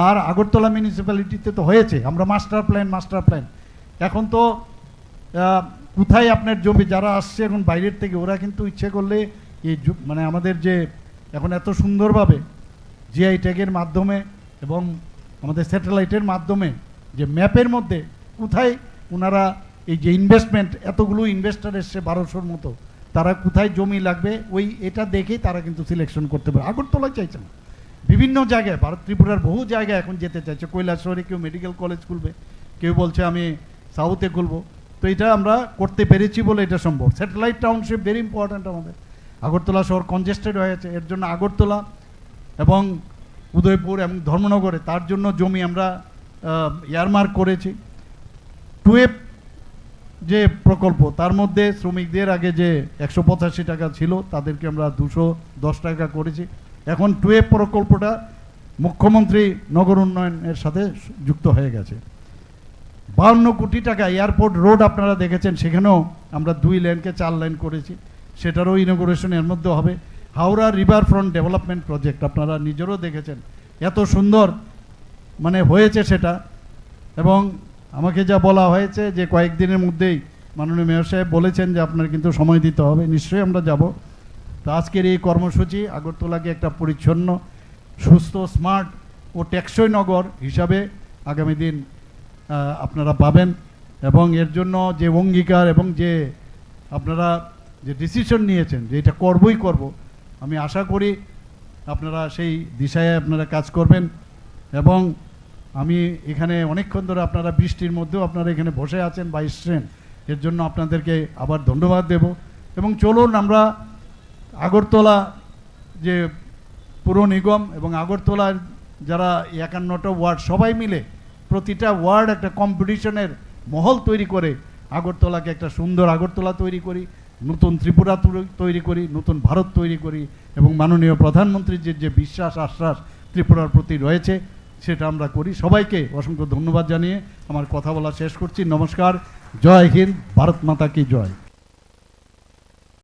আর আগরতলা মিউনিসিপ্যালিটিতে তো হয়েছে, আমরা মাস্টার প্ল্যান এখন তো কোথায় আপনার জমি, যারা আসছে এখন বাইরের থেকে, ওরা কিন্তু ইচ্ছে করলে এই মানে আমাদের যে এখন এত সুন্দরভাবে GI ট্যাগের মাধ্যমে এবং আমাদের স্যাটেলাইটের মাধ্যমে যে ম্যাপের মধ্যে কোথায় ওনারা এই যে ইনভেস্টমেন্ট, এতগুলো ইনভেস্টার এসছে 1200-র মতো, তারা কোথায় জমি লাগবে ওই এটা দেখেই তারা কিন্তু সিলেকশন করতে পারে। আগরতলায় চাইছে না, বিভিন্ন জায়গায়, ভারত ত্রিপুরার বহু জায়গায় এখন যেতে চাইছে। কৈলাসহরে কেউ মেডিকেল কলেজ খুলবে, কেউ বলছে আমি সাউথে খুলবো। তো এটা আমরা করতে পেরেছি বলে এটা সম্ভব। স্যাটেলাইট টাউনশিপ ভেরি ইম্পর্ট্যান্ট আমাদের। আগরতলা শহর কনজেস্টেড হয়েছে, এর জন্য আগরতলা এবং উদয়পুর এবং ধর্মনগরে তার জন্য জমি আমরা এয়ারমার্ক করেছি। টুয়েব যে প্রকল্প, তার মধ্যে শ্রমিকদের আগে যে 185 টাকা ছিল তাদেরকে আমরা 210 টাকা করেছি। এখন টুয়েব প্রকল্পটা মুখ্যমন্ত্রী নগর উন্নয়নের সাথে যুক্ত হয়ে গেছে। 52 কোটি টাকা এয়ারপোর্ট রোড আপনারা দেখেছেন, সেখানেও আমরা 2 লেনকে 4 লেন করেছি, সেটারও ইনোগ্রেশন এর মধ্যে হবে। Howrah river front development project আপনারা নিজেরও দেখেছেন এত সুন্দর মানে হয়েছে সেটা। এবং আমাকে যা বলা হয়েছে যে কয়েকদিনের মধ্যেই মাননীয় মেয়র সাহেব বলেছেন যে আপনার কিন্তু সময় দিতে হবে, নিশ্চয়ই আমরা যাব। তো আজকের এই কর্মসূচি আগরতলাকে একটা পরিচ্ছন্ন, সুস্থ, স্মার্ট ও টেকসই নগর হিসাবে আগামী দিন আপনারা পাবেন। এবং এর জন্য যে অঙ্গীকার এবং যে আপনারা যে ডিসিশন নিয়েছেন যে এটা করবই করব, আমি আশা করি আপনারা সেই দিশায় আপনারা কাজ করবেন। এবং আমি এখানে অনেকক্ষণ ধরে আপনারা বৃষ্টির মধ্যেও আপনারা এখানে বসে আছেন বা এসছেন, এর জন্য আপনাদেরকে আবার ধন্যবাদ দেব। এবং চলুন আমরা আগরতলা যে পুর নিগম এবং আগরতলার যারা 51টা ওয়ার্ড সবাই মিলে প্রতিটা ওয়ার্ড একটা কম্পিটিশনের মহল তৈরি করে আগরতলাকে একটা সুন্দর আগরতলা তৈরি করি, নতুন ত্রিপুরা তৈরি করি, নতুন ভারত তৈরি করি। এবং মাননীয় প্রধানমন্ত্রীর যে বিশ্বাস আশ্বাস ত্রিপুরার প্রতি রয়েছে সেটা আমরা করি। সবাইকে অসংখ্য ধন্যবাদ জানিয়ে আমার কথা বলা শেষ করছি। নমস্কার, জয় হিন্দ, ভারত মাতা কি জয়।